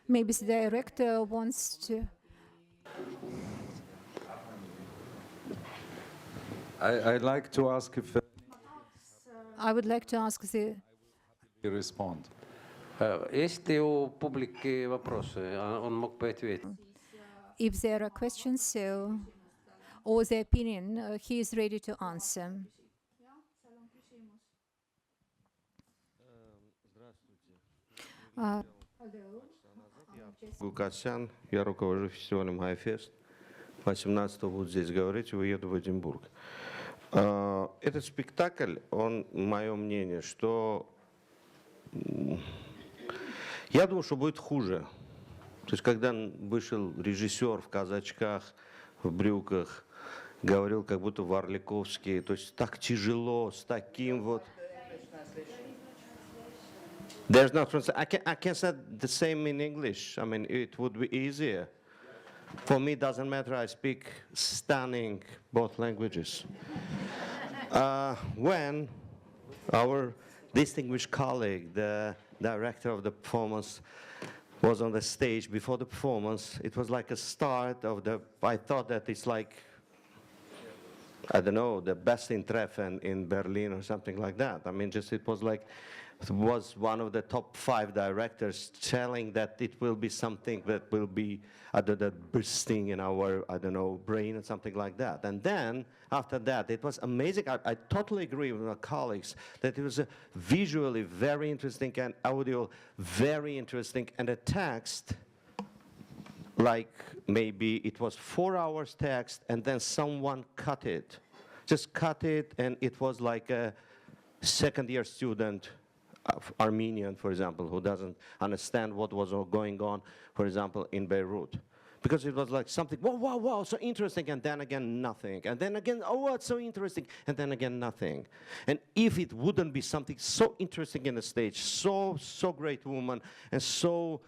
Maybe the director wants to... I'd like to ask if I would like to ask the... you respond. Eesti ju publiki вопросы, он мог бы ответить. If there are questions, or the opinion, he is ready to answer. Гукасян, я руковожу фестивалем «Хайфест». 18-го буду здесь говорить, уеду в Эдинбург. Этот спектакль, мое мнение, что... Я думаю, что будет хуже. То есть, когда вышел режиссер в казачках, в брюках, говорил, как будто Варликовский, то есть так тяжело, с таким вот... There's no translation. I can say the same in English. I mean, it would be easier. For me, it doesn't matter. I speak stunning both languages. When our distinguished colleague, the director of the performance, was on the stage before the performance, it was like a start of the... I thought that it's like, I don't know, the best in Treffen in Berlin or something like that. I mean, just it was like... was one of the top 5 directors telling that it will be something that will be bursting in our, I don't know, brain or something like that. And then, after that, it was amazing. I totally agree with my colleagues that it was visually very interesting and audio very interesting. And the text, like maybe it was 4 hours text and then someone cut it. Just cut it, and it was like a second-year student, Armenian, for example, who doesn't understand what was going on, for example, in Beirut. Because it was like something, wow, wow, wow, so interesting, and then again, nothing. And then again, oh, it's so interesting, and then again, nothing. And if it wouldn't be something so interesting in the stage, so great woman, and so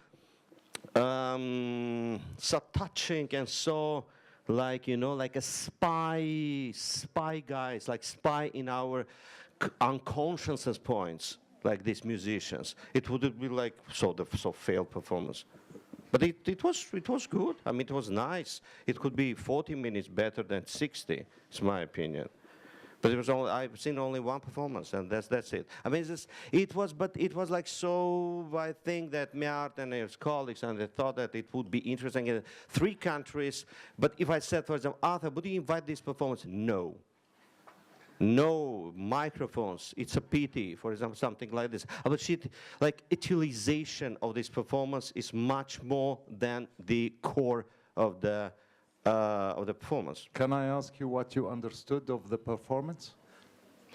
touching, and so, like, you know, like a spy guys, like spy in our unconscious points, like these musicians. It would be like so failed performance. But it was good. I mean, it was nice. It could be 40 minutes better than 60, is my opinion. But it was only, I've seen only one performance, and that's it. I mean, it was like so. I think that Mjart and his colleagues, and they thought that it would be interesting in 3 countries. But if I said, for example, Arthur, would you invite this performance? No. No microphones. It's a pity, for example, something like this. But like utilization of this performance is much more than the core of the performance. Can I ask you what you understood of the performance?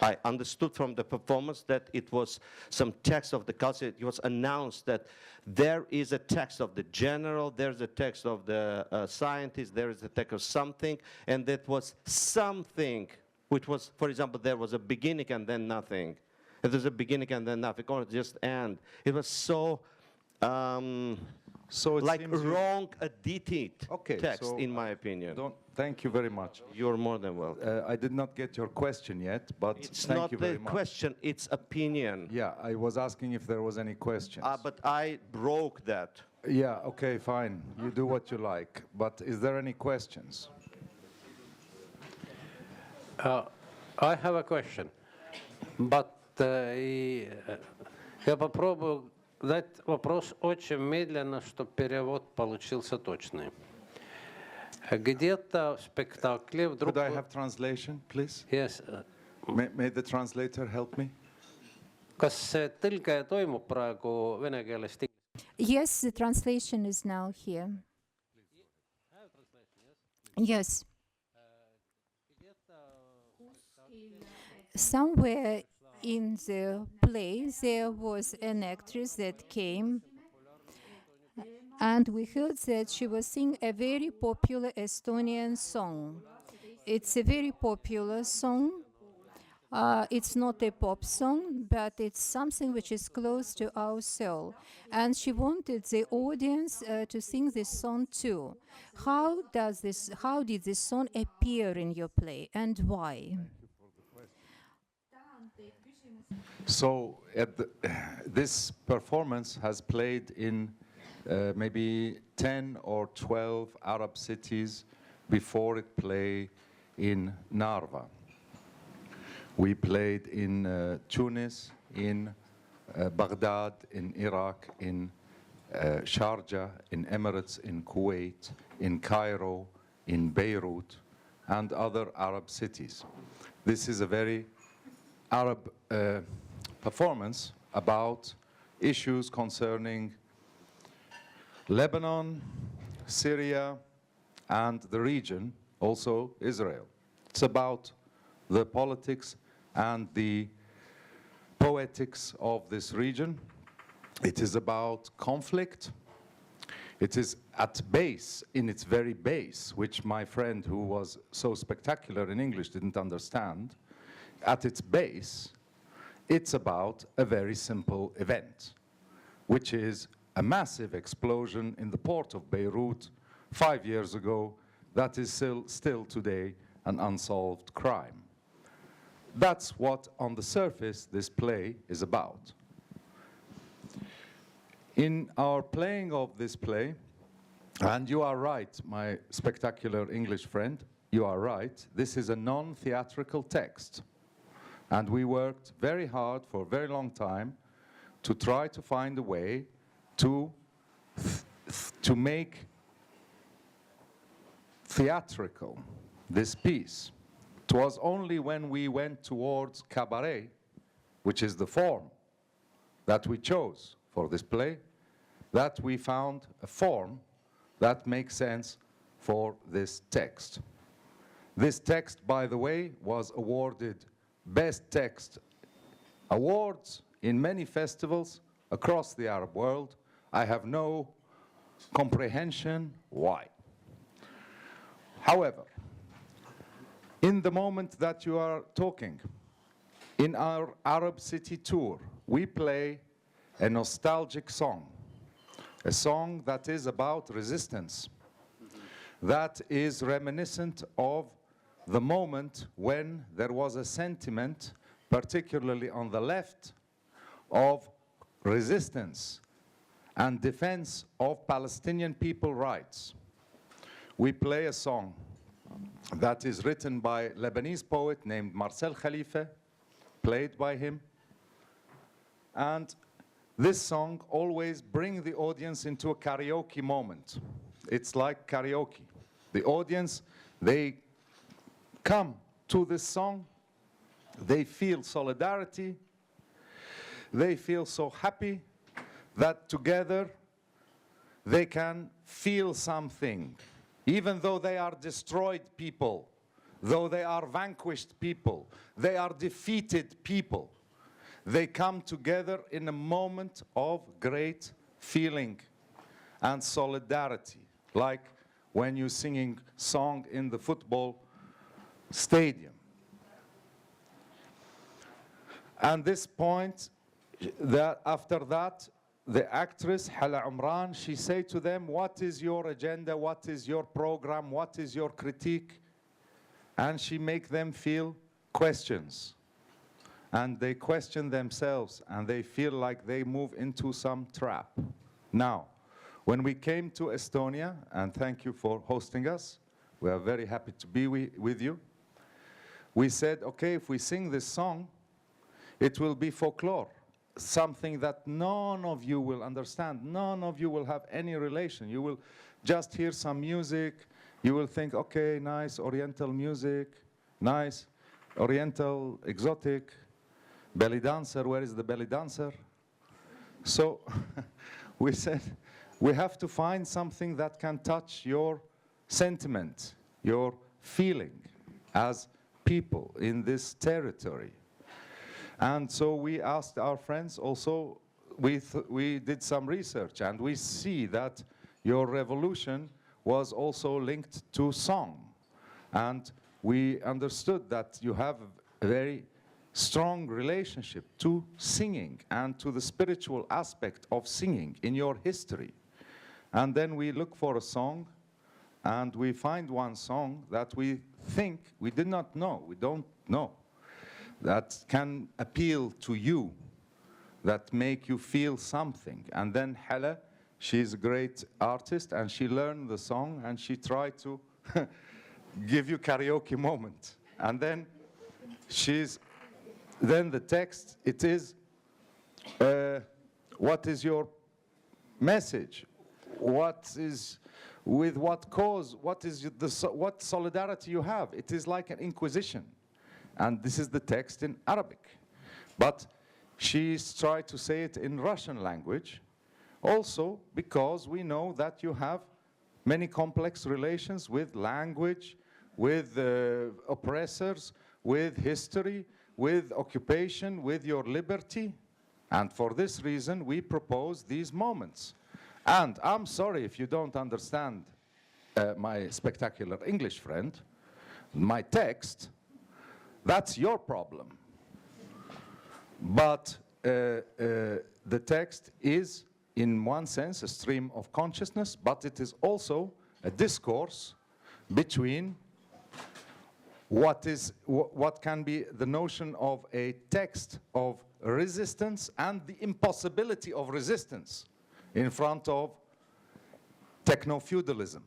I understood from the performance that it was some text of the culture. It was announced that there is a text of the general, there's a text of the scientist, there is a text of something, and that was something, which was, for example, there was a beginning and then nothing. If there's a beginning and then nothing, or just end. It was so, So it like seems wrong edited Okay, text, so in my opinion. Thank you very much. You're more than welcome. I did not get your question yet, but It's thank not you the very much. question, it's opinion. Yeah, I was asking if there was any questions. But I broke that. Yeah, okay, fine. You do what you like. But is there any questions? I have a question, but я попробую дать вопрос очень медленно, чтобы перевод получился точный. Где-то в спектакле вдруг... Could I have translation, please? Yes. May the translator help me? Kas see tõlge toimub praegu vene keelest? Yes, the translation is now here. Yes. Somewhere in the play there was an actress that came, and we heard that she was singing a very popular Estonian song. It's a very popular song. It's not a pop song, but it's something which is close to our soul. And she wanted the audience to sing this song too. How did this song appear in your play, and why? So this performance has played in maybe 10 or 12 Arab cities before it played in Narva. We played in Tunis, in Baghdad, in Iraq, in Sharjah, in Emirates, in Kuwait, in Cairo, in Beirut, and other Arab cities. This is a very Arab performance about issues concerning Lebanon, Syria, and the region, also Israel. It's about the politics and the poetics of this region. It is about conflict. It is at base, in its very base, which my friend who was so spectacular in English didn't understand. At its base, it's about a very simple event, which is a massive explosion in the port of Beirut 5 years ago that is still today an unsolved crime. That's what, on the surface, this play is about. In our playing of this play, and you are right, my spectacular English friend, you are right, this is a non-theatrical text. And we worked very hard for a very long time to try to find a way to make theatrical this piece. It was only when we went towards cabaret, which is the form that we chose for this play, that we found a form that makes sense for this text. This text, by the way, was awarded Best Text awards in many festivals across the Arab world. I have no comprehension why. However, in the moment that you are talking, in our Arab city tour, we play a nostalgic song, a song that is about resistance, that is reminiscent of the moment when there was a sentiment, particularly on the left, of resistance and defense of Palestinian people's rights. We play a song that is written by a Lebanese poet named Marcel Khalifa, played by him. And this song always brings the audience into a karaoke moment. It's like karaoke. The audience, they come to this song, they feel solidarity, they feel so happy that together they can feel something. Even though they are destroyed people, though they are vanquished people, they are defeated people, they come together in a moment of great feeling and solidarity, like when you're singing song in the football stadium. And this point, that after that, the actress Hala Umran, she say to them, what is your agenda, what is your program, what is your critique? And she make them feel questions. And they question themselves, and they feel like they move into some trap. Now, when we came to Estonia, and thank you for hosting us, we are very happy to be with you, we said, okay, if we sing this song, it will be folklore, something that none of you will understand, none of you will have any relation. You will just hear some music, you will think, okay, nice Oriental music, nice Oriental, exotic, belly dancer, where is the belly dancer? So we said, we have to find something that can touch your sentiment, your feeling as people in this territory. And so we asked our friends also, we did some research, and we see that your revolution was also linked to song. And we understood that you have a very strong relationship to singing and to the spiritual aspect of singing in your history. And then we look for a song, and we find one song that we think we did not know, we don't know, that can appeal to you, that make you feel something. And then Hala, she's a great artist, and she learned the song, and she tried to give you karaoke moment. And then then the text, it is, what is your message? What is, with what cause? What is what solidarity you have? It is like an inquisition. And this is the text in Arabic. But she's tried to say it in Russian language, also because we know that you have many complex relations with language, with oppressors, with history, with occupation, with your liberty. And for this reason, we propose these moments. And I'm sorry if you don't understand my spectacular English friend, my text, that's your problem. But the text is, in one sense, a stream of consciousness, but it is also a discourse between what can be the notion of a text of resistance and the impossibility of resistance in front of techno-feudalism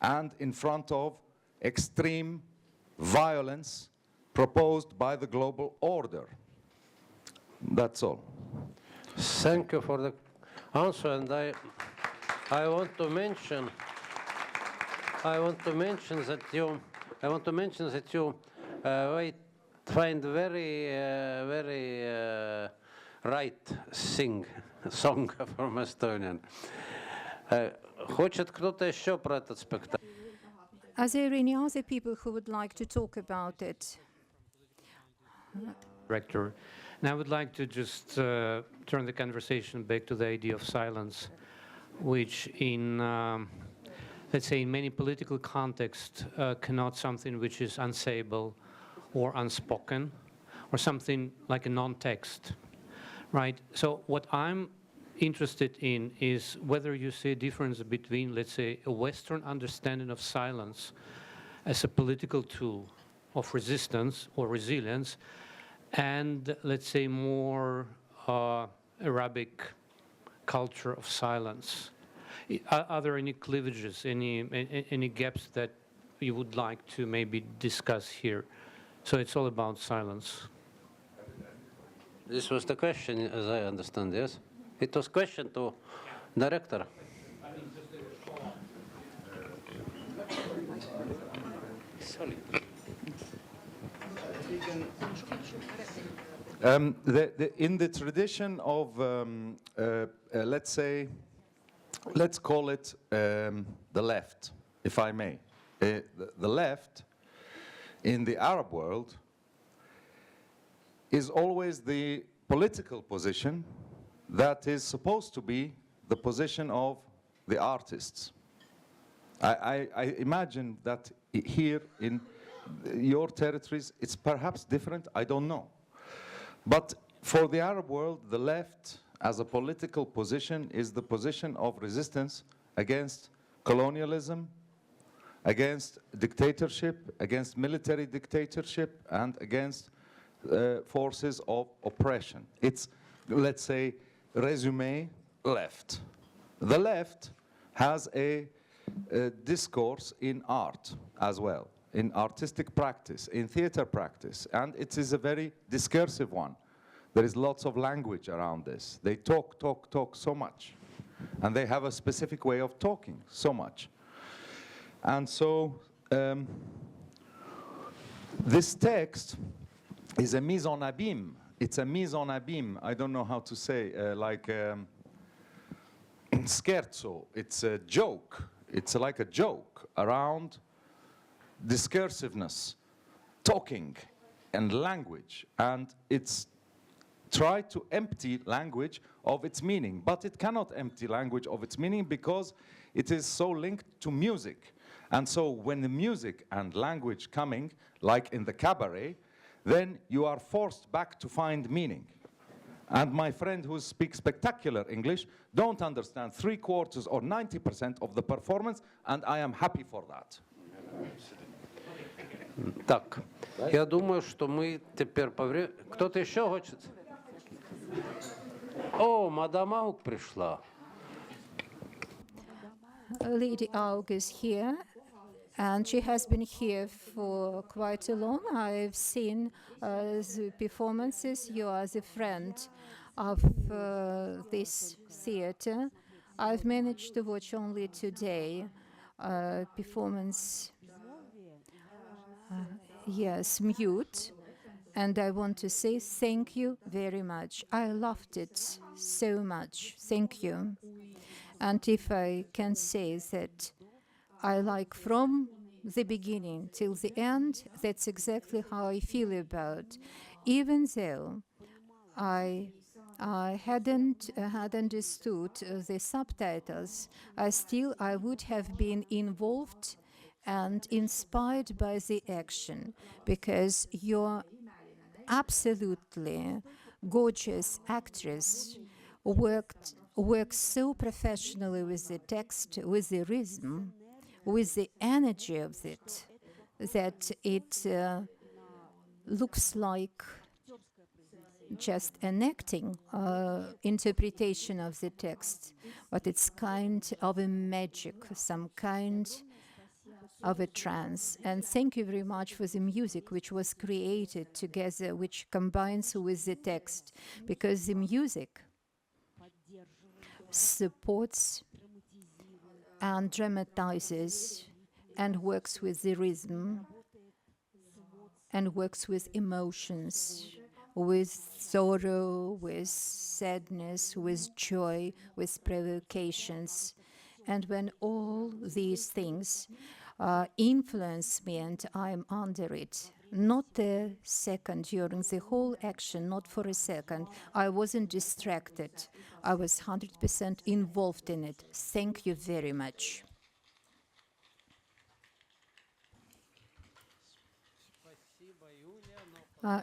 and in front of extreme violence proposed by the global order. That's all. Thank you for the answer, and I want to mention that you find very right song from Estonian. Хочет кто-то еще про этот спектакль? Are there any other people who would like to talk about it? Director. And I would like to just turn the conversation back to the idea of silence, which in, let's say, in many political contexts connotes something which is unsayable or unspoken, or something like a non-text, right? So what I'm interested in is whether you see a difference between, let's say, a Western understanding of silence as a political tool of resistance or resilience, and, let's say, more Arabic culture of silence. Are there any cleavages, any gaps that you would like to maybe discuss here? So it's all about silence. This was the question, as I understand, yes? It was question to director. Sorry. In the tradition of, let's say, let's call it the left, if I may. The left in the Arab world is always the political position that is supposed to be the position of the artists. I imagine that here in your territories, it's perhaps different, I don't know. But for the Arab world, the left as a political position is the position of resistance against colonialism, against dictatorship, against military dictatorship, and against forces of oppression. It's, let's say, resume left. The left has a discourse in art as well, in artistic practice, in theater practice, and it is a very discursive one. There is lots of language around this. They talk so much, and they have a specific way of talking so much. And so this text is a mise en abîme. It's a mise en abîme. I don't know how to say, like scherzo. It's a joke. It's like a joke around discursiveness, talking, and language. And it's tried to empty language of its meaning. But it cannot empty language of its meaning because it is so linked to music. And so when the music and language coming, like in the cabaret, then you are forced back to find meaning. And my friend who speaks spectacular English don't understand 3/4 or 90% of the performance, and I am happy for that. Так, я думаю, что мы теперь Кто-то еще хочет? О, мадам Аук пришла. Lady Aug is here, and she has been here for quite a long. I've seen the performances. You are the friend of this theater. I've managed to watch only today performance. Yes, Mute. And I want to say thank you very much. I loved it so much. Thank you. And if I can say that I like from the beginning till the end, that's exactly how I feel about. Even though I hadn't had understood the subtitles, I would have been involved and inspired by the action, because you're absolutely gorgeous actress works so professionally with the text, with the rhythm, with the energy of it, that it looks like just an acting interpretation of the text, but it's kind of a magic, some kind of a trance. And thank you very much for the music which was created together, which combines with the text, because the music supports and dramatizes and works with the rhythm and works with emotions, with sorrow, with sadness, with joy, with provocations. And when all these things influence me and I'm under it, not a second during the whole action, not for a second, I wasn't distracted. I was 100% involved in it. Thank you very much.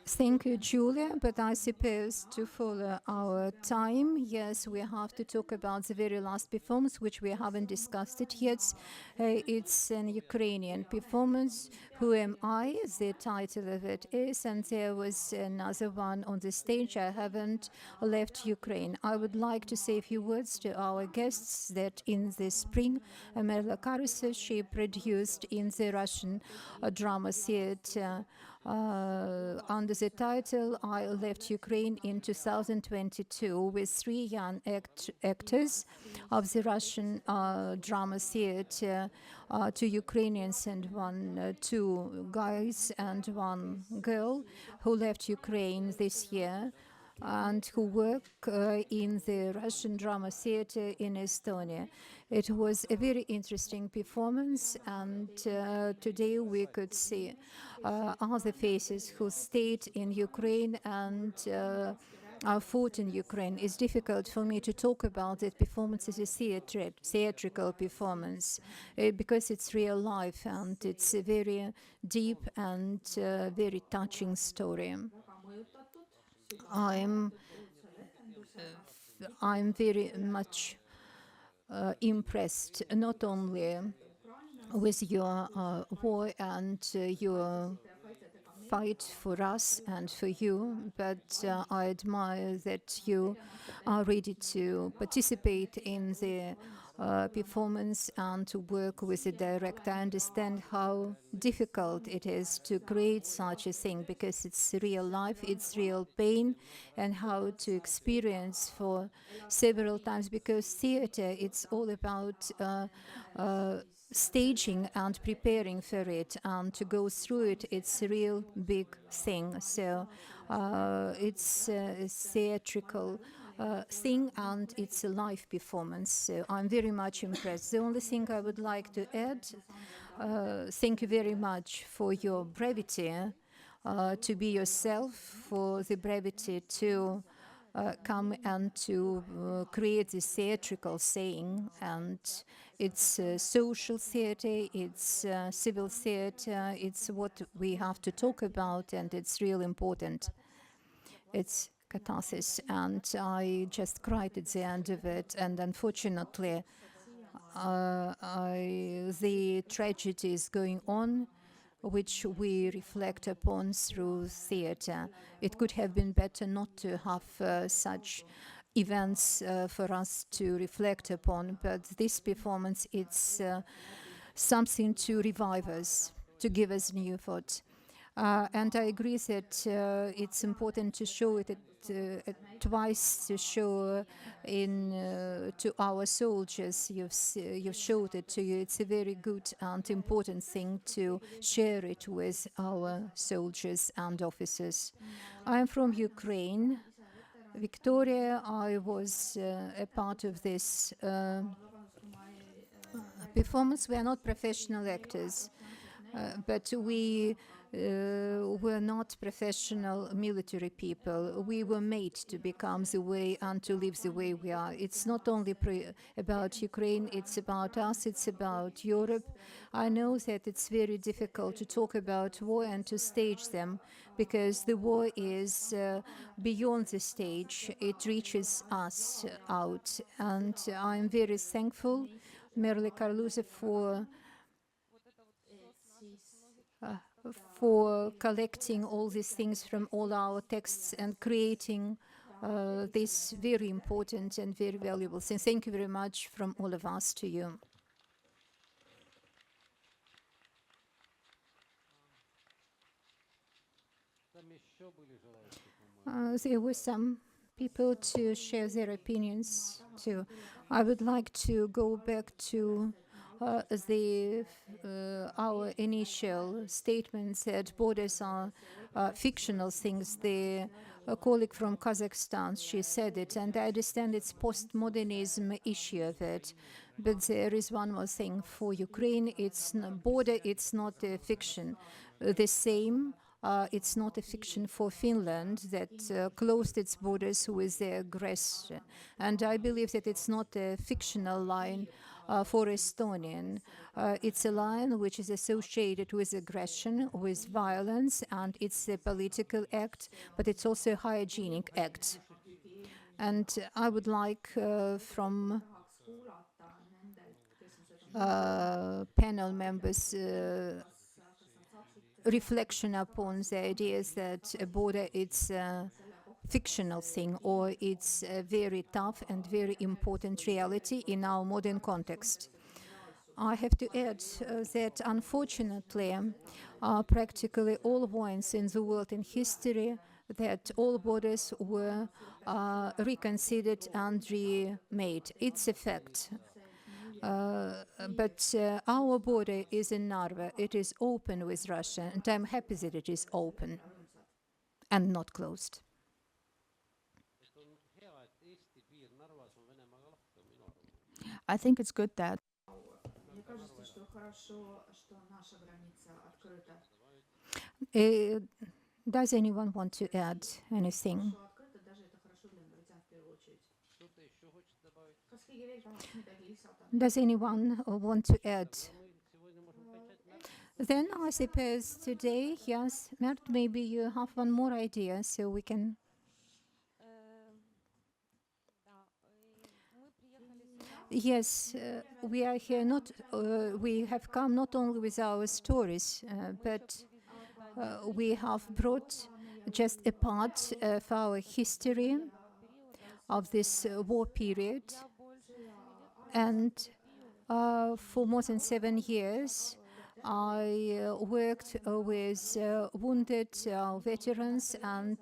Thank you, Julia, but I suppose to follow our time, yes, we have to talk about the very last performance, which we haven't discussed it yet. It's an Ukrainian performance, Who Am I? The title of it is, and there was another one on the stage. I haven't left Ukraine. I would like to say a few words to our guests that in the spring, Amerla Karasa, she produced in the Russian drama theater under the title I Left Ukraine in 2022, with 3 young actors of the Russian drama theater, 2 Ukrainians and 2 guys and 1 girl who left Ukraine this year and who work in the Russian drama theater in Estonia. It was a very interesting performance, and today we could see other faces who stayed in Ukraine and fought in Ukraine. It's difficult for me to talk about that performance as a theatrical performance because it's real life and it's a very deep and very touching story. I'm very much impressed not only with your war and your fight for us and for you, but I admire that you are ready to participate in the performance and to work with the director. I understand how difficult it is to create such a thing because it's real life, it's real pain, and how to experience for several times, because theater, it's all about staging and preparing for it, and to go through it, it's a real big thing. So it's a theatrical thing and it's a live performance. So I'm very much impressed. The only thing I would like to add, thank you very much for your brevity, to be yourself, for the brevity to come and to create this theatrical saying. And it's social theater, it's civil theater, it's what we have to talk about, and it's real important. It's catharsis, and I just cried at the end of it, and unfortunately the tragedy is going on, which we reflect upon through theater. It could have been better not to have such events for us to reflect upon, but this performance, it's something to revive us, to give us new thought. And I agree that it's important to show it twice, to show to our soldiers. You've showed it to you. It's a very good and important thing to share it with our soldiers and officers. I'm from Ukraine. Victoria, I was a part of this performance. We are not professional actors, but we were not professional military people. We were made to become the way and to live the way we are. It's not only about Ukraine, it's about us, it's about Europe. I know that it's very difficult to talk about war and to stage them, because the war is beyond the stage. It reaches us out. And I'm very thankful, Merle Carluze, for collecting all these things from all our texts and creating this very important and very valuable thing. Thank you very much from all of us to you. There were some people to share their opinions too. I would like to go back to our initial statements that borders are fictional things. The colleague from Kazakhstan, she said it, and I understand it's postmodernism issue of it. But there is one more thing. For Ukraine, it's border, it's not a fiction. The same, it's not a fiction for Finland that closed its borders with the aggressor. And I believe that it's not a fictional line for Estonian. It's a line which is associated with aggression, with violence, and it's a political act, but it's also a hygienic act. And I would like from panel members reflection upon the ideas that a border it's a fictional thing, or it's a very tough and very important reality in our modern context. I have to add that unfortunately practically all points in the world in history that all borders were reconsidered and remade. It's a fact. But our border is in Narva. It is open with Russia, and I'm happy that it is open and not closed. I think it's good that Does anyone want to add anything? Does anyone want to add? Then I suppose today, yes, Mert, maybe you have one more idea, so we can. Yes, we are here not, we have come not only with our stories, but we have brought just a part of our history of this war period. And for more than 7 years, I worked with wounded veterans and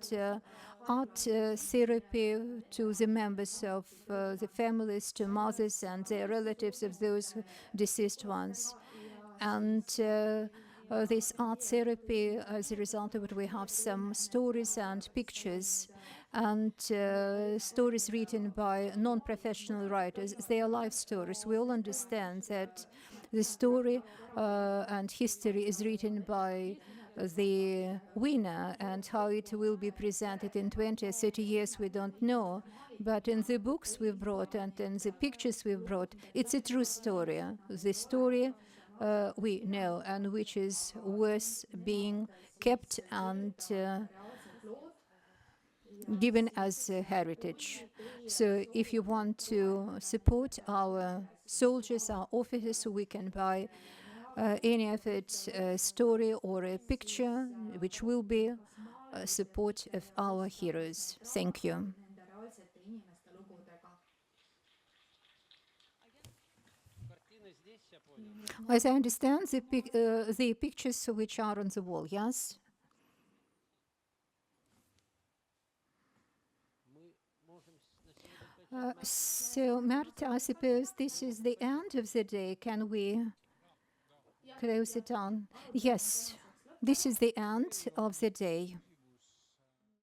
art therapy to the members of the families, to mothers and their relatives of those deceased ones. And this art therapy, as a result of it, we have some stories and pictures and stories written by non-professional writers. They are life stories. We all understand that the story and history is written by the winner, and how it will be presented in 20 or 30 years, we don't know. But in the books we've brought and in the pictures we've brought, it's a true story. The story we know, and which is worth being kept and given as a heritage. So if you want to support our soldiers, our officers, we can buy any of its story or a picture, which will be a support of our heroes. Thank you. As I understand, the pictures which are on the wall, yes? So, Mert, I suppose this is the end of the day. Can we close it down? Yes, this is the end of the day.